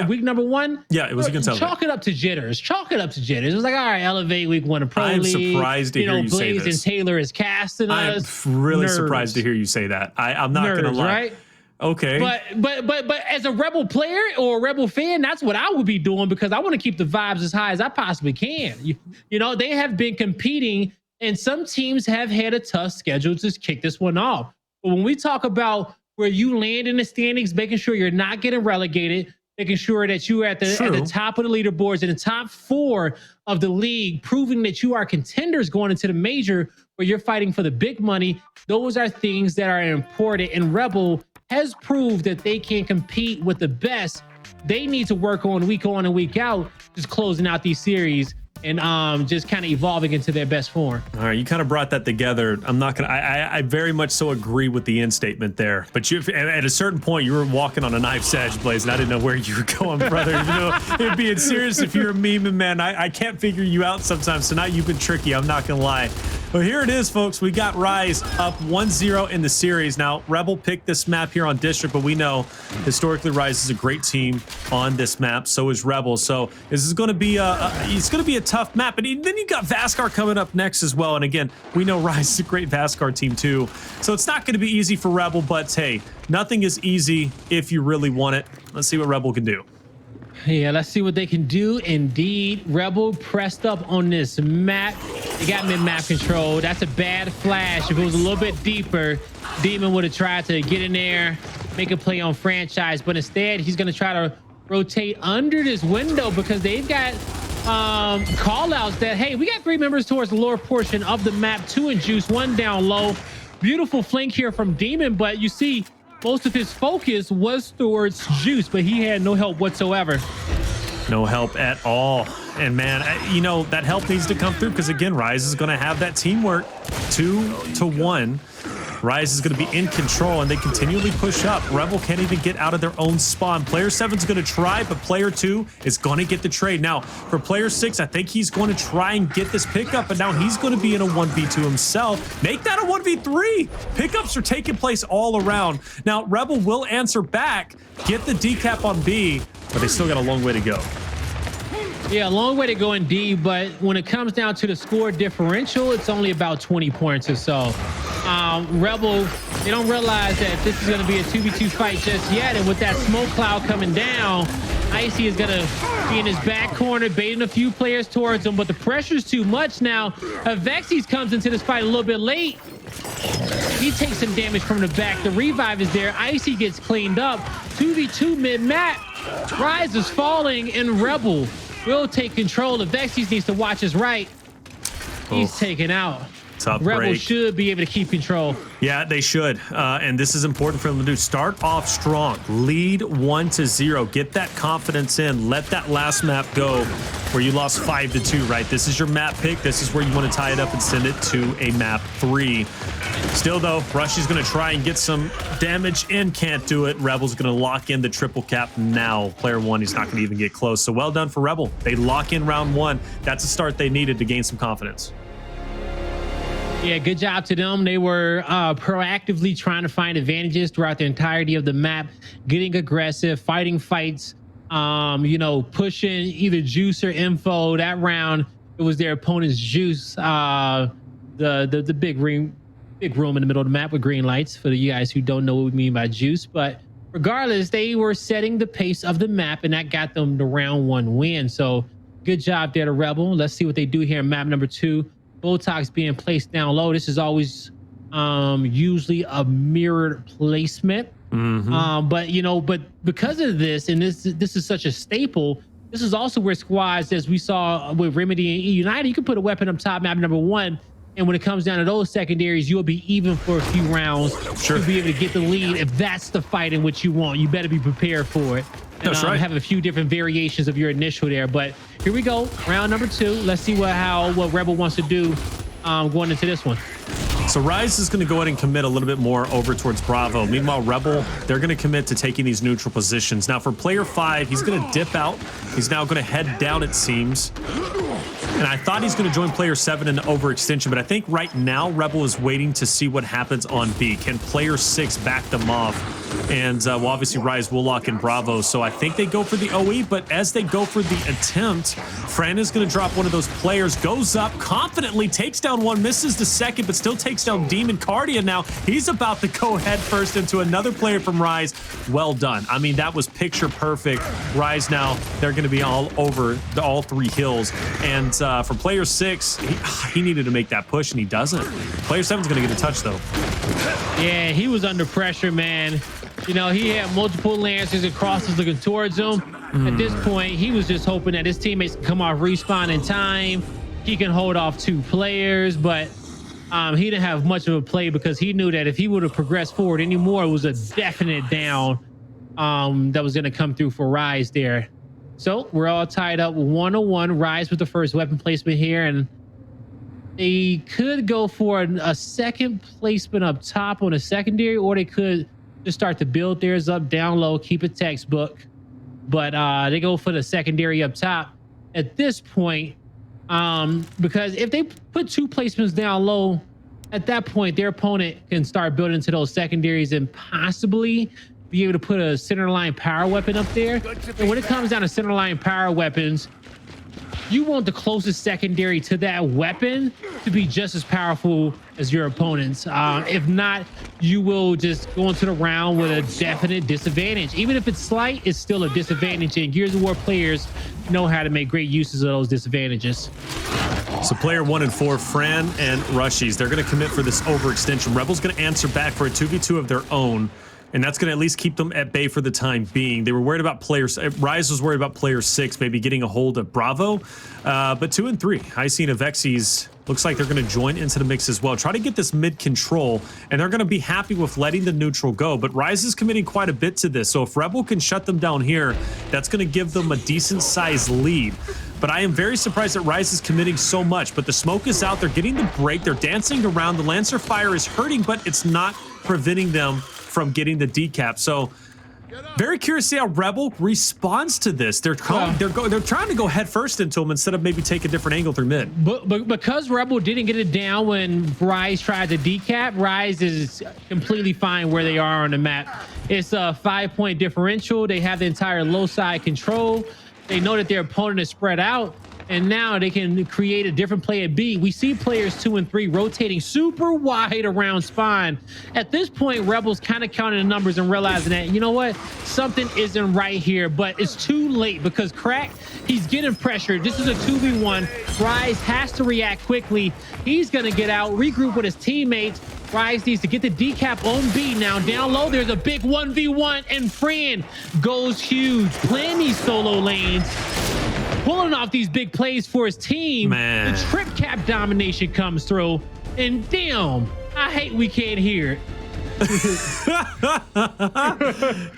week number 1. Yeah, it was against Elevate. Chalk it up to jitters. It was like, all right, Elevate week 1 of Pro League. I'm surprised to hear you say this. Blaze and Taylor is casting us. I'm really surprised to hear you say that. I'm not going to lie. Right? Okay. But as a Rebel player or a Rebel fan, that's what I would be doing, because I want to keep the vibes as high as I possibly can. You know, they have been competing. And some teams have had a tough schedule to kick this one off. But when we talk about where you land in the standings, making sure you're not getting relegated, making sure that you are at the top of the leaderboards, in the top 4 of the league, proving that you are contenders going into the major where you're fighting for the big money, those are things that are important. And Rebel has proved that they can compete with the best. They need to work on and week out, just closing out these series and just kind of evolving into their best form. All right, you kind of brought that together. I'm not gonna. I very much so agree with the end statement there. But you, at a certain point, you were walking on a knife's edge, Blaze, and I didn't know where you were going, brother. You know, it'd being serious if you're a meme, man. I can't figure you out sometimes. Tonight you've been tricky. I'm not gonna lie. But here it is, folks. We got Rise up 1-0 in the series. Now, Rebel picked this map here on District, but we know historically Rise is a great team on this map. So is Rebel. So this is going to be it's going to be a tough map. And then you got Vasgar coming up next as well. And again, we know Rise is a great Vasgar team too. So it's not going to be easy for Rebel, but hey, nothing is easy if you really want it. Let's see what Rebel can do. Yeah, let's see what they can do. Indeed, Rebel pressed up on this map. They got mid-map control. That's a bad flash. If it was a little bit deeper, Demon would have tried to get in there, make a play on Franchise, but instead he's going to try to rotate under this window because they've got call-outs that, hey, we got 3 members towards the lower portion of the map, 2 in juice, 1 down low. Beautiful flank here from Demon, but you see most of his focus was towards juice, but he had no help whatsoever. No help at all. And man, you know, that help needs to come through because again, Rise is going to have that teamwork 2-1. Rise is going to be in control and they continually push up. Rebel can't even get out of their own spawn. Player 7 is going to try, but player 2 is going to get the trade. Now, for player 6, I think he's going to try and get this pickup, but now he's going to be in a 1v2 himself. Make that a 1v3. Pickups are taking place all around. Now, Rebel will answer back, get the decap on B, but they still got a long way to go. Yeah, a long way to go indeed, but when it comes down to the score differential, it's only about 20 points or so. Rebel, they don't realize that this is going to be a 2v2 fight just yet, and with that smoke cloud coming down, Icy is going to be in his back corner, baiting a few players towards him, but the pressure's too much now. Avexyys comes into this fight a little bit late. He takes some damage from the back. The revive is there. Icy gets cleaned up. 2v2 mid-map. Rise is falling, and Rebel will take control. Avexyys needs to watch his right. He's taken out. Tough Rebel break. should be able to keep control. Yeah, they should. And this is important for them to do. Start off strong. Lead 1-0. Get that confidence in. Let that last map go where you lost 5-2, right? This is your map pick. This is where you want to tie it up and send it to a map 3. Still, though, Rushiez going to try and get some damage in. Can't do it. Rebel's going to lock in the triple cap now. Player 1, he's not going to even get close. So well done for Rebel. They lock in round 1. That's a start they needed to gain some confidence. Yeah, good job to them. They were proactively trying to find advantages throughout the entirety of the map, getting aggressive, fighting fights, you know, pushing either juice or info. That round, it was their opponent's juice. The big room in the middle of the map with green lights for you guys who don't know what we mean by juice. But regardless, they were setting the pace of the map, and that got them the round 1 win. So good job there to Rebel. Let's see what they do here in map number 2. Botox being placed down low. This is always usually a mirrored placement. But you know, but because of this, and this is such a staple, this is also where squads, as we saw with Remedy and E United, you can put a weapon up top, map number 1, and when it comes down to those secondaries, you'll be even for a few rounds to be able to get the lead. If that's the fight in which you want, you better be prepared for it. And That's right. have a few different variations of your initial there. But here we go, round number 2. Let's see what Rebel wants to do going into this one. So Rise is going to go ahead and commit a little bit more over towards Bravo. Meanwhile, Rebel, they're going to commit to taking these neutral positions. Now for player 5, he's going to dip out. He's now going to head down, it seems. And I thought he's going to join player 7 in the overextension, but I think right now Rebel is waiting to see what happens on B. Can player 6 back them off? And well, obviously Rise will lock in Bravo, so I think they go for the OE, but as they go for the attempt, Fran is going to drop one of those players, goes up confidently, takes down one, misses the second, but still takes down Demon. Kardia now, he's about to go head first into another player from Rise. Well done. I mean, that was picture perfect. Rise now, they're going to be all over all 3 hills. And for player 6, he needed to make that push, and he doesn't. Player 7's going to get a touch, though. Yeah, he was under pressure, man. You know, he had multiple lancers and crosses looking towards him. At this point, he was just hoping that his teammates can come off respawn in time. He can hold off 2 players, but he didn't have much of a play because he knew that if he would have progressed forward anymore, it was a definite down that was going to come through for Rise there. So we're all tied up 1-1. Rise with the first weapon placement here, and they could go for a second placement up top on a secondary, or they could just start to build theirs up down low, keep it textbook. But they go for the secondary up top at this point, because if they put 2 placements down low, at that point, their opponent can start building to those secondaries and possibly be able to put a center line power weapon up there. And when it comes down to center line power weapons, you want the closest secondary to that weapon to be just as powerful as your opponents. If not, you will just go into the round with a definite disadvantage. Even if it's slight, it's still a disadvantage. And Gears of War players know how to make great uses of those disadvantages. So player 1 and 4, Fran and Rushiez, they're going to commit for this overextension. Rebel's going to answer back for a 2v2 of their own. And that's going to at least keep them at bay for the time being. They were worried about players. Rise was worried about player 6, maybe getting a hold of Bravo. But 2 and 3, I seen Avexy's Looks like they're going to join into the mix as well. Try to get this mid control, and they're going to be happy with letting the neutral go. But Rise is committing quite a bit to this. So if Rebel can shut them down here, that's going to give them a decent-sized lead. But I am very surprised that Rise is committing so much. But the smoke is out. They're getting the break. They're dancing around. The Lancer fire is hurting, but it's not preventing them from getting the decap. So very curious to see how Rebel responds to this. They're trying to go head first into him instead of maybe take a different angle through mid. But because Rebel didn't get it down when Rise tried to decap, Rise is completely fine where they are on the map. It's a 5-point differential. They have the entire low side control. They know that their opponent is spread out, and now they can create a different play at B. We see players 2 and 3 rotating super wide around spawn. At this point, Rebels kind of counting the numbers and realizing that, you know what, something isn't right here, but it's too late because Crack, he's getting pressured. This is a 2v1. Rise has to react quickly. He's going to get out, regroup with his teammates. Rise needs to get the decap on B. Now down low, there's a big 1v1, and Fran goes huge, playing these solo lanes, pulling off these big plays for his team. Man. The trip cap domination comes through, and damn, I hate we can't hear it.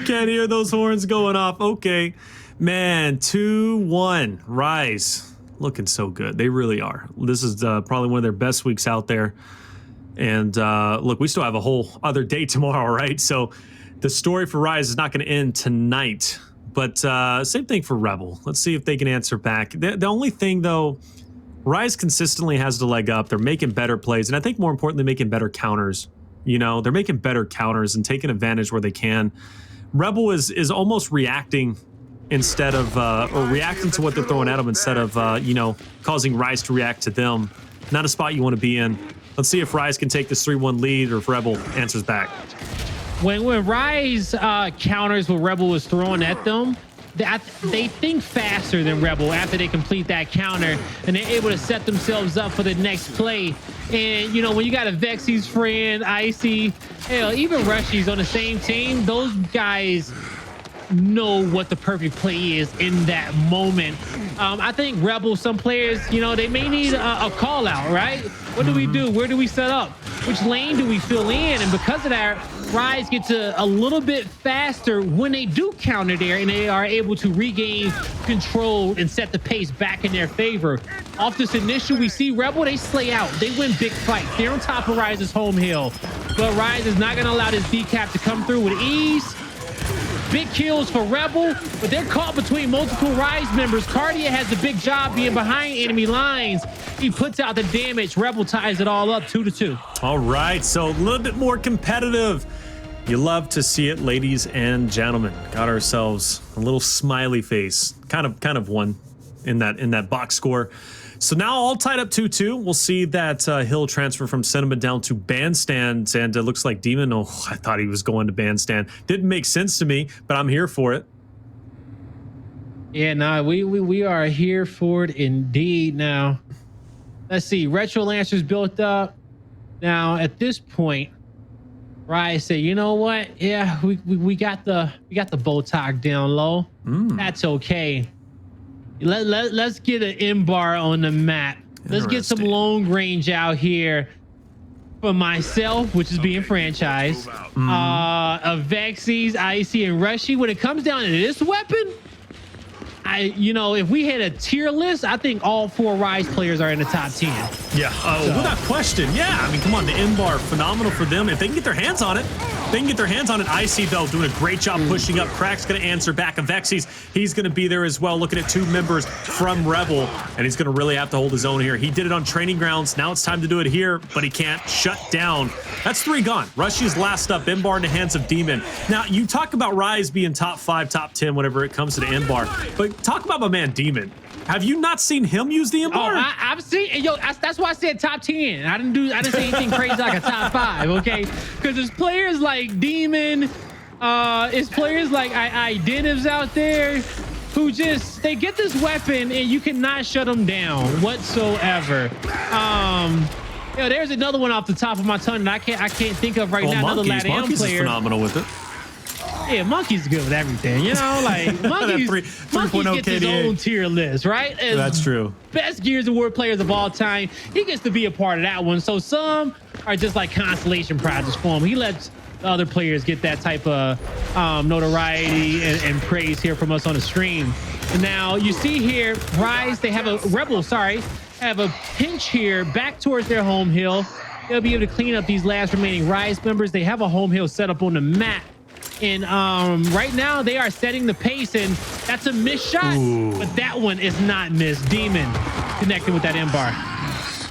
Can't hear those horns going off. Okay, man, 2-1. Rise looking so good. They really are. This is probably one of their best weeks out there. And look, we still have a whole other day tomorrow, right? So the story for Rise is not going to end tonight. But same thing for Rebel. Let's see if they can answer back. The only thing, though, Rise consistently has the leg up. They're making better plays. And I think more importantly, making better counters. You know, they're making better counters and taking advantage where they can. Rebel is almost reacting instead of, or reacting to what they're throwing at them instead of, you know, causing Rise to react to them. Not a spot you want to be in. Let's see if Rise can take this 3-1 lead or if Rebel answers back. When Rise counters what Rebel was throwing at them, they think faster than Rebel after they complete that counter, and they're able to set themselves up for the next play. And, you know, when you got Avexy's friend, Icy, hell, even Rushiez on the same team, those guys know what the perfect play is in that moment. I think Rebel, some players, you know, they may need a call out, right? What do we do? Where do we set up? Which lane do we fill in? And because of that, Rise gets a little bit faster when they do counter there, and they are able to regain control and set the pace back in their favor. Off this initial, we see Rebel, they slay out. They win big fights. They're on top of Rise's home hill. But Rise is not going to allow this decap to come through with ease. Big kills for Rebel, but they're caught between multiple Rise members. Kardia has a big job being behind enemy lines. He puts out the damage. Rebel ties it all up 2-2. All right, so a little bit more competitive. You love to see it, ladies and gentlemen. Got ourselves a little smiley face, kind of one in that box score. So now all tied up 2-2. We'll see that Hill transfer from Cinema down to Bandstand, and it looks like Demon. Oh, I thought he was going to Bandstand. Didn't make sense to me, but I'm here for it. Yeah, nah, we are here for it indeed. Now, let's see. Retro Lancer's built up. Now, at this point, Rise say, you know what? Yeah, we got the Botox down low. That's okay. Let's get an M-bar on the map. Let's get some long range out here for myself, which is being Franchis. Avexy's, Icy, and Rushiez. When it comes down to this weapon, you know, if we had a tier list, I think all 4 Rise players are in the top 10. Yeah, without question. Yeah, I mean, come on, the M-bar, phenomenal for them. If they can get their hands on it, Icy, though, doing a great job pushing up. Crack's going to answer back. Avexy's, he's going to be there as well, looking at 2 members from Rebel, and he's going to really have to hold his own here. He did it on training grounds. Now it's time to do it here, but he can't shut down. That's 3 gone. Rushiez last up, M-bar in the hands of Demon. Now, you talk about Rise being top 5, top 10 whenever it comes to the M-bar, but talk about my man Demon. Have you not seen him use the M-bar? Oh, I've seen, yo, that's why I said top 10. I didn't say anything crazy like a top 5, okay? Because there's players like Demon, it's players like Identivez out there who just, they get this weapon and you cannot shut them down whatsoever. Yo, there's another one off the top of my tongue that I can't think of right now. Another LatAm Monkeys player. is phenomenal with it. Yeah, Monkey's good with everything, you know. Like Monkey's gets his own tier list, right? As That's true. Best Gears of War players of all time, he gets to be a part of that one. So some are just like consolation prizes for him. He lets the other players get that type of notoriety and praise here from us on the stream. And now you see here, Rise, they have a Rebel, have a pinch here back towards their home hill. They'll be able to clean up these last remaining Rise members. They have a home hill set up on the map. And right now they are setting the pace, and that's a missed shot. Ooh. But that one is not missed. Demon connected with that M-bar.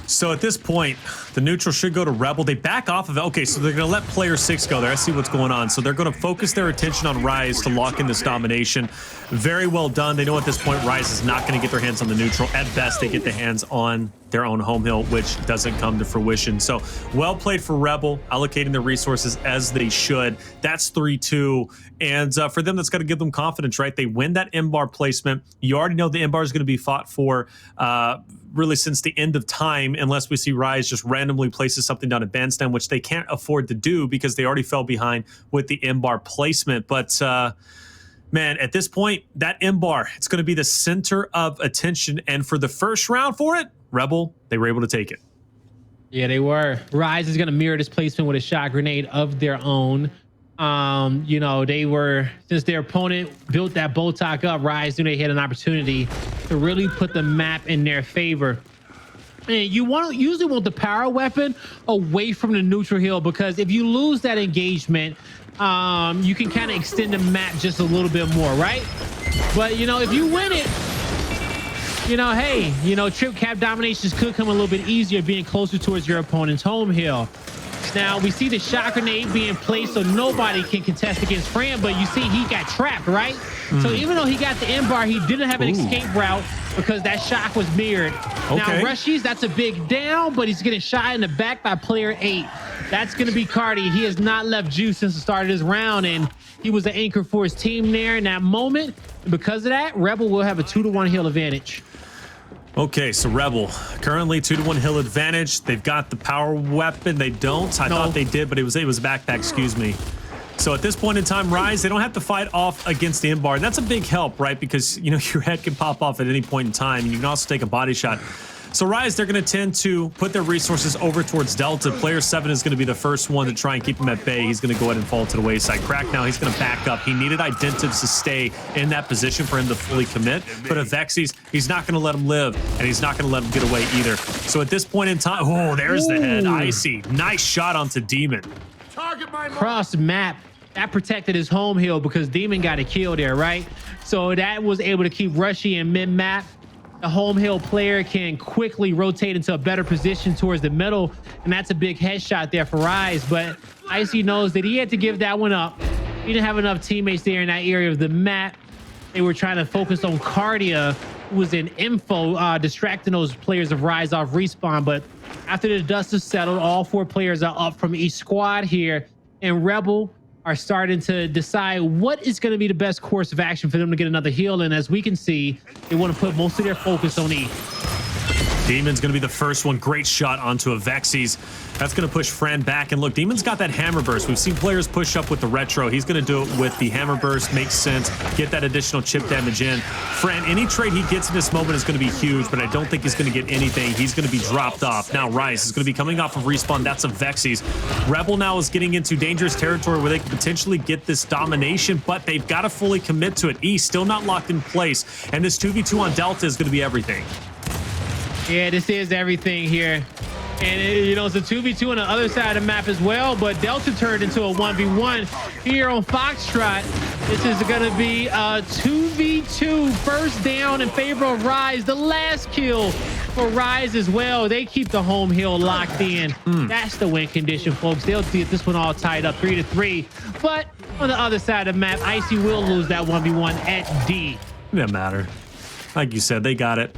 So at this point, the neutral should go to Rebel. They back off of it. Okay, so they're going to let player 6 go there. I see what's going on. So they're going to focus their attention on Rise to lock in this domination. Very well done. They know at this point Rise is not going to get their hands on the neutral. At best, they get the hands on their own home hill, which doesn't come to fruition. So well played for Rebel, allocating their resources as they should. That's 3-2. And for them, that's got to give them confidence, right? They win that M-bar placement. You already know the M-bar is going to be fought for really since the end of time, unless we see Rise just randomly places something down at Bandstand, which they can't afford to do because they already fell behind with the M-bar placement. But man, at this point, that M-bar, it's going to be the center of attention. And for the first round for it, Rebel, they were able to take it. Yeah, they were. Rise is going to mirror this placement with a shot grenade of their own. You know, they were, since their opponent built that Botok up, Rise knew they had an opportunity to really put the map in their favor. And you usually want the power weapon away from the neutral hill, because if you lose that engagement, you can kind of extend the map just a little bit more, right? But, you know, if you win it, you know, hey, you know, trip cap dominations could come a little bit easier being closer towards your opponent's home hill. Now, we see the shot grenade being placed so nobody can contest against Fran, but you see he got trapped, right? So even though he got the M-bar, he didn't have an escape route because that shock was mirrored. Okay. Now, Rushiez, that's a big down, but he's getting shot in the back by player 8. That's going to be Kardia. He has not left juice since the start of this round, and he was the anchor for his team there in that moment. And because of that, Rebel will have a 2-to-1 hill advantage. Okay, so Rebel currently 2-to-1 hill advantage. They've got the power weapon. They don't. I thought they did, but it was a backpack. Excuse me. So at this point in time, Rise, they don't have to fight off against the M-bar. And that's a big help, right? Because, you know, your head can pop off at any point in time. And you can also take a body shot. So Rise, they're going to tend to put their resources over towards Delta. Player 7 is going to be the first one to try and keep him at bay. He's going to go ahead and fall to the wayside. Crack now, he's going to back up. He needed Identivez to stay in that position for him to fully commit. But Avexyys, he's not going to let him live, and he's not going to let him get away either. So at this point in time, oh, there's the head. Icy. Nice shot onto Demon. Cross map. That protected his home hill because Demon got a kill there, right? So that was able to keep Rushy in mid-map. The home hill player can quickly rotate into a better position towards the middle, and that's a big headshot there for Rise. But Icy knows that he had to give that one up. He didn't have enough teammates there in that area of the map. They were trying to focus on Kardia, who was in info, distracting those players of Rise off respawn. But after the dust is settled, all 4 players are up from each squad here, and Rebel are starting to decide what is going to be the best course of action for them to get another heal. And as we can see, they want to put most of their focus on E. Demon's going to be the first one. Great shot onto Avexyys. That's going to push Fran back. And look, Demon's got that hammer burst. We've seen players push up with the retro. He's going to do it with the hammer burst. Makes sense. Get that additional chip damage in. Fran, any trade he gets in this moment is going to be huge, but I don't think he's going to get anything. He's going to be dropped off. Now Rise is going to be coming off of respawn. That's Avexyys. Rebel now is getting into dangerous territory where they could potentially get this domination, but they've got to fully commit to it. E still not locked in place, and this 2v2 on Delta is going to be everything. Yeah, this is everything here. And, you know, it's a 2v2 on the other side of the map as well, but Delta turned into a 1v1 here on Foxtrot. This is going to be a 2v2 first down in favor of Rise. The last kill for Rise as well. They keep the home hill locked in. That's the win condition, folks. They'll get this one all tied up 3-3. But on the other side of the map, Icy will lose that 1v1 at D. It doesn't matter. Like you said, they got it.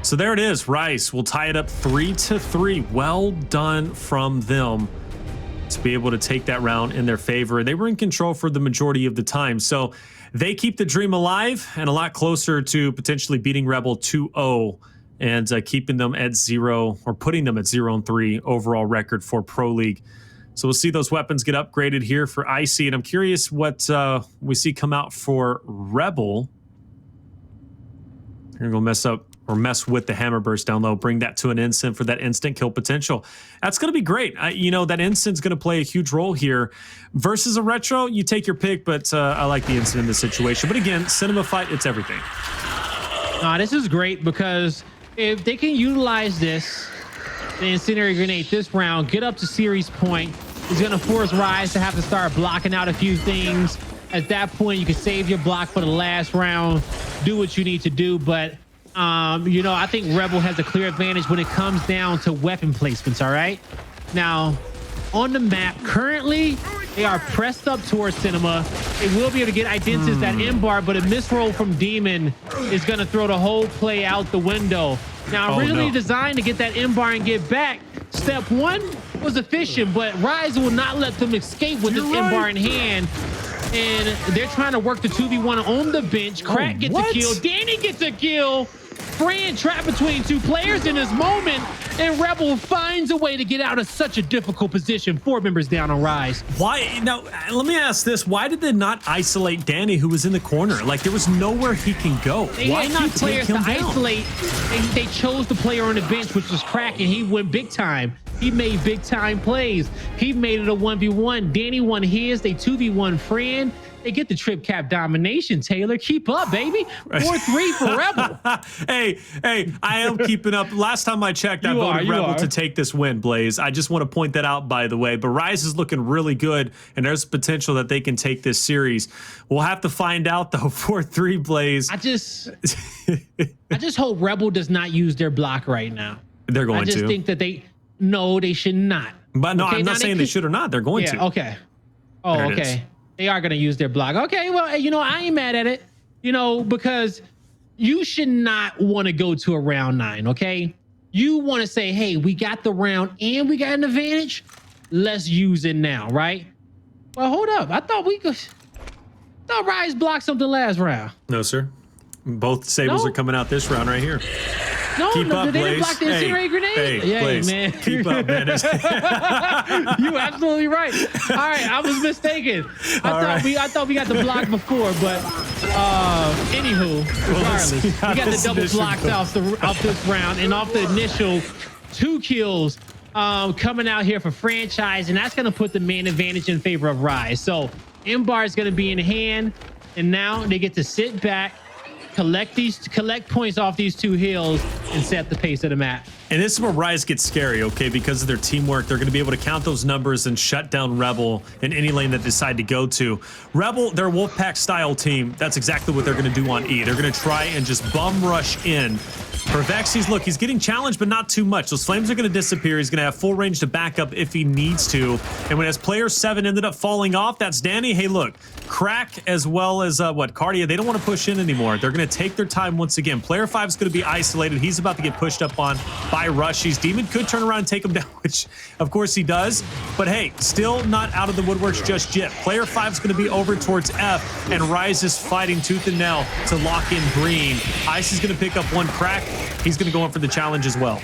So there it is. Rice will tie it up 3-3. Well done from them to be able to take that round in their favor. They were in control for the majority of the time. So they keep the dream alive and a lot closer to potentially beating Rebel 2-0 and keeping them at 0, or putting them at 0-3 overall record for Pro League. So we'll see those weapons get upgraded here for Icy, and I'm curious what we see come out for Rebel. They're gonna mess with the hammer burst down low, bring that to an instant for that instant kill potential. That's gonna be great. You know, that instant's gonna play a huge role here. Versus a retro, you take your pick, but I like the instant in this situation. But again, cinema fight, it's everything. This is great because if they can utilize this, the incendiary grenade this round, get up to series point, is going to force Rise to have to start blocking out a few things. At that point, you can save your block for the last round, do what you need to do. But, you know, I think Rebel has a clear advantage when it comes down to weapon placements, all right? Now, on the map, currently, they are pressed up towards Cinema. They will be able to get Identivez that M-bar, but a misroll from Demon is going to throw the whole play out the window. Now, originally designed to get that M-bar and get back, step one was efficient, but Rise will not let them escape with this M-bar in hand. And they're trying to work the 2v1 on the bench. Crack gets a kill. Danny gets a kill. Fran trapped between two players in this moment, and Rebel finds a way to get out of such a difficult position. 4 members down on Rise. Why? Now, let me ask this. Why did they not isolate Danny, who was in the corner? Like, there was nowhere he can go. Why not take him down? Isolate. They chose the player on the bench, which was Crack, and he went big time. He made big time plays. He made it a 1v1. Danny won his. They 2v1 Fran. They get the trip cap domination, Taylor. Keep up, baby. 4-3 for Rebel. Hey, I am keeping up. Last time I checked, I voted Rebel to take this win, Blaze. I just want to point that out, by the way. But Rise is looking really good, and there's potential that they can take this series. We'll have to find out, though. 4-3, Blaze. I just hope Rebel does not use their block right now. They're going to. I just think that they should not. But no, okay, I'm not saying they should or not. They're going to. Okay. Oh, okay. They are going to use their block. Okay, well, you know, I ain't mad at it, you know, because you should not want to go to a round 9, okay? You want to say, hey, we got the round and we got an advantage. Let's use it now, right? Well, hold up. I thought Rise blocked something last round. No, sir. Both Sables are coming out this round right here. No, Keep up, they didn't block the incendiary grenade. Hey, man. Keep up, man. You absolutely right. All right, I was mistaken. I thought we got the block before, but anywho, regardless, we got the double blocks off this round and off the initial 2 kills coming out here for Franchise, and that's going to put the main advantage in favor of Rise. So M-bar is going to be in hand, and now they get to sit back, collect points off these 2 hills, and set the pace of the map. And this is where Rise gets scary, okay? Because of their teamwork, they're going to be able to count those numbers and shut down Rebel in any lane that they decide to go to. Rebel, their Wolfpack style team, that's exactly what they're going to do on E. They're going to try and just bum rush in. For Avexyys, look, he's getting challenged, but not too much. Those flames are going to disappear. He's going to have full range to back up if he needs to. And when his player 7 ended up falling off, that's Danny. Hey, look, Crack as well as Kardia, they don't want to push in anymore. They're going to take their time once again. Player 5 is going to be isolated. He's about to get pushed up on by Rushiez. Demon could turn around and take him down, which of course he does. But hey, still not out of the woodworks just yet. Player 5 is going to be over towards F, and Rise is fighting tooth and nail to lock in green. Ice is going to pick up 1 Crack. He's going to go in for the challenge as well.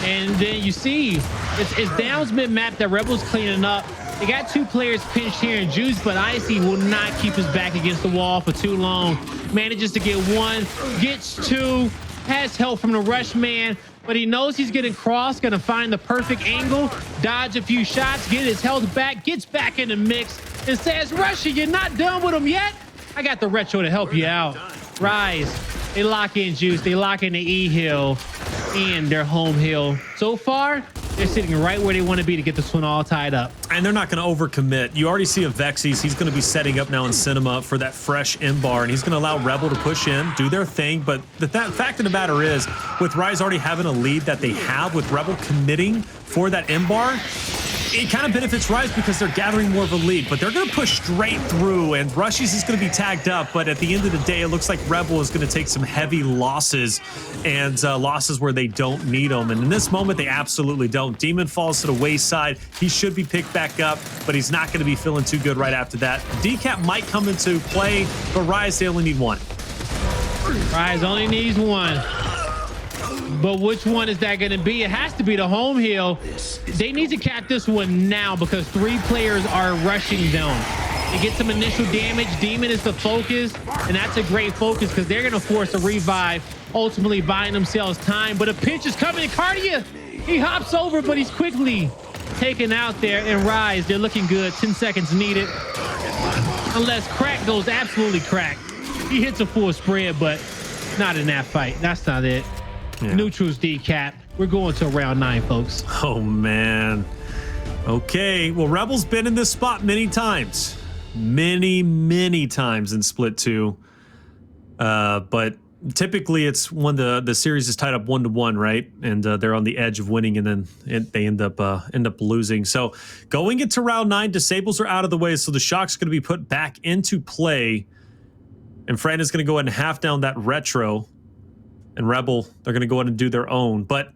And then you see, it's Downs mid-map that Rebel's cleaning up. They got 2 players pinched here in Juice, but Icy will not keep his back against the wall for too long. Manages to get 1, gets 2, has help from the rush man, but he knows he's getting crossed, gonna find the perfect angle, dodge a few shots, get his health back, gets back in the mix, and says, Rushy, you're not done with him yet? I got the retro to help you out. Rise, they lock in Juice, they lock in the E hill and their home hill. So far, they're sitting right where they want to be to get this one all tied up. And they're not going to overcommit. You already see Avexyys. He's going to be setting up now in Cinema for that fresh M-bar, and he's going to allow Rebel to push in, do their thing. But the fact of the matter is, with Rise already having a lead that they have, with Rebel committing for that M-bar, it kind of benefits Rise because they're gathering more of a lead, but they're going to push straight through, and Rushiez is going to be tagged up. But at the end of the day, it looks like Rebel is going to take some heavy losses, and losses where they don't need them. And in this moment, they absolutely don't. Demon falls to the wayside. He should be picked back up, but he's not going to be feeling too good right after that. Decap might come into play, but Rise, they only need 1. Rise only needs 1. But which one is that going to be? It has to be the home hill. They need to cap this one now because 3 players are rushing them. They get some initial damage. Demon is the focus, and that's a great focus because they're going to force a revive, ultimately buying themselves time. But a pinch is coming. Kardia, he hops over, but he's quickly taken out there. And Rise, they're looking good. 10 seconds needed. Unless Crack goes absolutely crack. He hits a full spread, but not in that fight. That's not it. Yeah. Neutrals decap. We're going to round 9, folks. Oh, man. Okay. Well, Rebel's been in this spot many times. Many times in Split 2. But typically it's when the series is tied up 1-1, right? And they're on the edge of winning, and then they end up losing. So going into round 9, disables are out of the way, so the shock's going to be put back into play. And Fran is going to go ahead and half down that retro. And Rebel, they're going to go ahead and do their own. But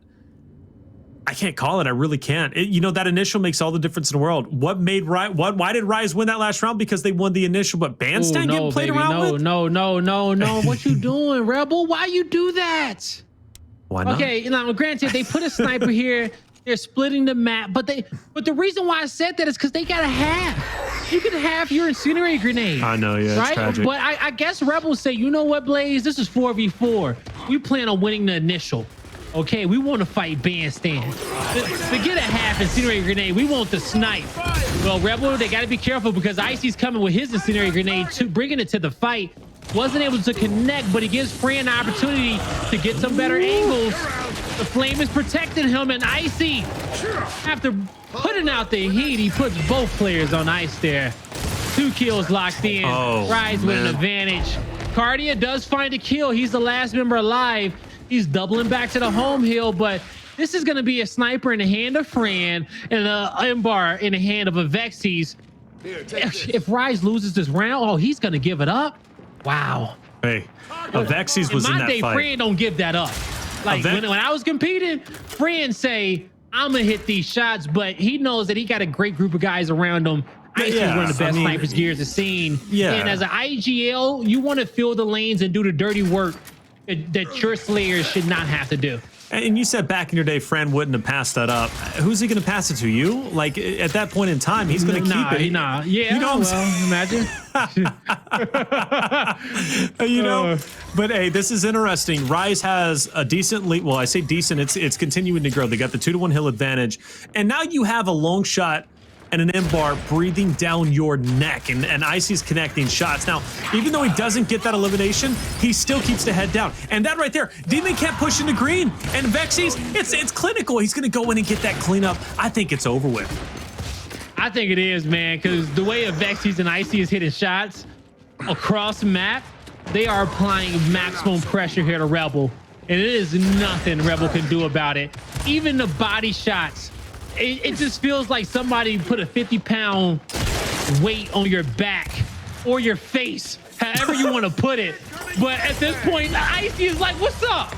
I can't call it. I really can't. That initial makes all the difference in the world. What made why did Rise win that last round? Because they won the initial, but Bandstand getting played around with? No. What you doing, Rebel? Why you do that? Why not? Okay, granted, they put a sniper here. They're splitting the map, but the reason why I said that is because they got a half. You can have your incendiary grenade. I know, yeah, right? It's tragic. But I guess Rebels say, you know what, Blaze? This is 4v4. We plan on winning the initial. Okay, we want to fight Bandstand. Forget a half incendiary grenade. We want the snipe. Well, Rebel, they got to be careful because Icy's coming with his incendiary grenade, bringing it to the fight. Wasn't able to connect, but he gives Fran an opportunity to get some better angles. The flame is protecting him, and Icy, after putting out the heat, he puts both players on ice there. 2 kills locked in. Rise with an advantage. Kardia does find a kill. He's the last member alive. He's doubling back to the home hill, but this is going to be a sniper in the hand of Fran and an M-bar in the hand of Avexyys. If Rise loses this round, he's going to give it up. Wow. Hey, Avexyys was in that fight. Fran don't give that up. Like when I was competing, Fran say, I'm going to hit these shots, but he knows that he got a great group of guys around him. Ice is one of the best snipers Gears has seen. Yeah. And as an IGL, you want to fill the lanes and do the dirty work that your Slayers should not have to do. And you said back in your day, Fran wouldn't have passed that up. Who's he going to pass it to? You? Like at that point in time, he's going to keep it. Yeah. You know what I'm saying? Imagine. But hey, this is interesting. Rise has a decent lead. Well, I say decent. It's continuing to grow. They got the 2-1 hill advantage, and now you have a long shot and an M-bar breathing down your neck, and Icy's connecting shots. Now, even though he doesn't get that elimination, he still keeps the head down. And that right there, Demon can't push into green. And Avexyys, it's clinical. He's going to go in and get that cleanup. I think it's over with. I think it is, man, because the way Avexyys and Icy is hitting shots across the map, they are applying maximum pressure here to Rebel. And it is nothing Rebel can do about it. Even the body shots, it just feels like somebody put a 50-pound weight on your back or your face, however you want to put it. But at this point, Icy is like, what's up?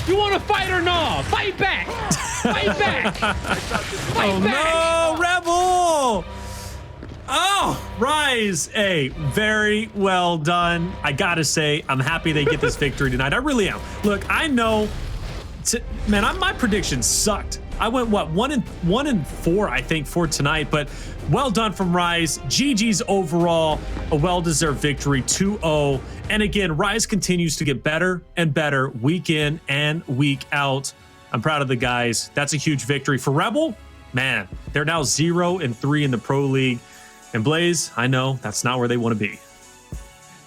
You want to fight or no? Fight back. Fight back. Fight back. No, Rebel. Oh, Rise. Hey, very well done. I got to say, I'm happy they get this victory tonight. I really am. Look, I know, my predictions sucked. I went, 1-4, I think, for tonight, but well done from Rise. GG's overall, a well-deserved victory, 2-0. And again, Rise continues to get better and better week in and week out. I'm proud of the guys. That's a huge victory. For Rebel, man, they're now 0-3 in the Pro League. And Blaze, I know that's not where they want to be.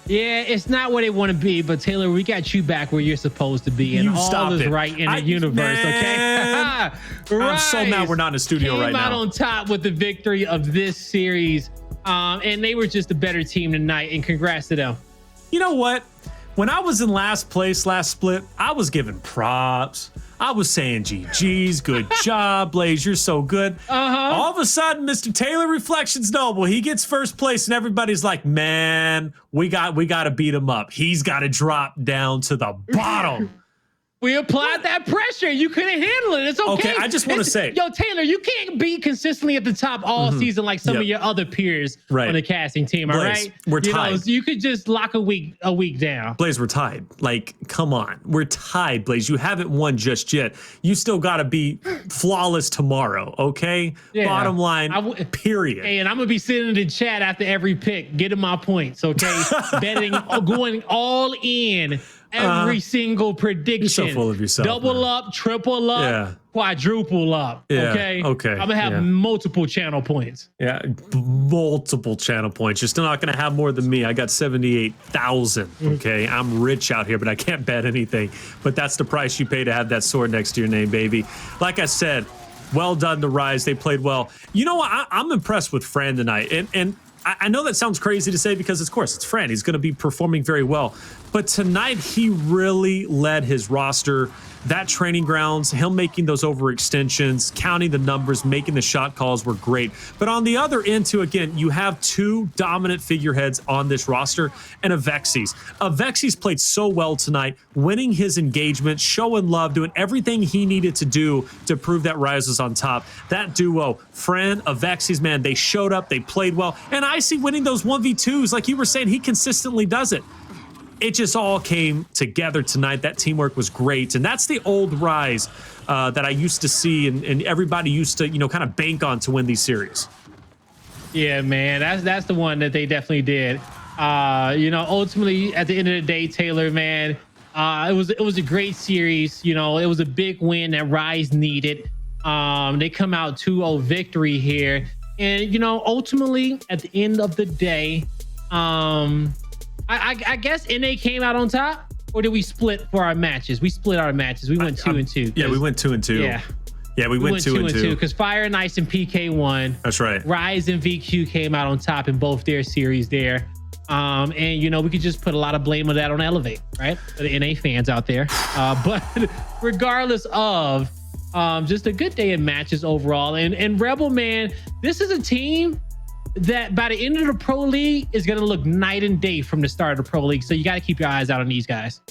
Yeah, it's not where they want to be, but Taylor, we got you back where you're supposed to be, and all is right in the universe, okay? I'm so mad we're not in the studio right now. Came out on top with the victory of this series, and they were just a better team tonight, and congrats to them. You know what? When I was in last place last split, I was giving props. I was saying, GG's, good job, Blaze, you're so good. All of a sudden, Mr. Taylor Reflections Noble, he gets first place, and everybody's like, man, we got to beat him up. He's got to drop down to the bottom. We applied that pressure. You couldn't handle it. It's okay. Okay, I just want to say, yo, Taylor, you can't be consistently at the top all season like some of your other peers on the casting team. All Blaze, right, we're tied. So you could just lock a week down. Blaze, we're tied. Like, come on, we're tied, Blaze. You haven't won just yet. You still got to be flawless tomorrow. Okay. Yeah. Bottom line. Period. Hey, and I'm gonna be sitting in the chat after every pick, getting my points. Okay, betting, going all in. Every single prediction. You're so full of yourself. Double up, triple up, quadruple up. Yeah. Okay. Okay. I'm gonna have multiple channel points. Yeah, multiple channel points. You're still not gonna have more than me. I got 78,000. Okay, I'm rich out here, but I can't bet anything. But that's the price you pay to have that sword next to your name, baby. Like I said, well done to Rise. They played well. You know what? I'm impressed with Fran tonight, and I know that sounds crazy to say because, of course, it's Fran. He's going to be performing very well. But tonight, he really led his roster. That training grounds, him making those overextensions, counting the numbers, making the shot calls were great. But on the other end, too, again, you have two dominant figureheads on this roster and Avexyys. Avexyys played so well tonight, winning his engagement, showing love, doing everything he needed to do to prove that Rise was on top. That duo, Fran, Avexyys, man, they showed up, they played well. And Icy winning those 1v2s, like you were saying, he consistently does it. It just all came together tonight. That teamwork was great. And that's the old Rise that I used to see and everybody used to, kind of bank on to win these series. Yeah, man, that's the one that they definitely did. Ultimately, at the end of the day, Taylor, man, it was a great series. It was a big win that Rise needed. They come out 2-0 victory here. And, ultimately, at the end of the day, I guess NA came out on top, or did we split for our matches? We split our matches. We went 2-2. Yeah, we went 2-2. Yeah, we went 2-2 because Fire and Ice and PK won. That's right. Rise and VQ came out on top in both their series there. And we could just put a lot of blame of that on Elevate, right? For the NA fans out there. But regardless of just a good day in matches overall. And Rebel, man, this is a team that by the end of the Pro League is going to look night and day from the start of the Pro League. So you got to keep your eyes out on these guys.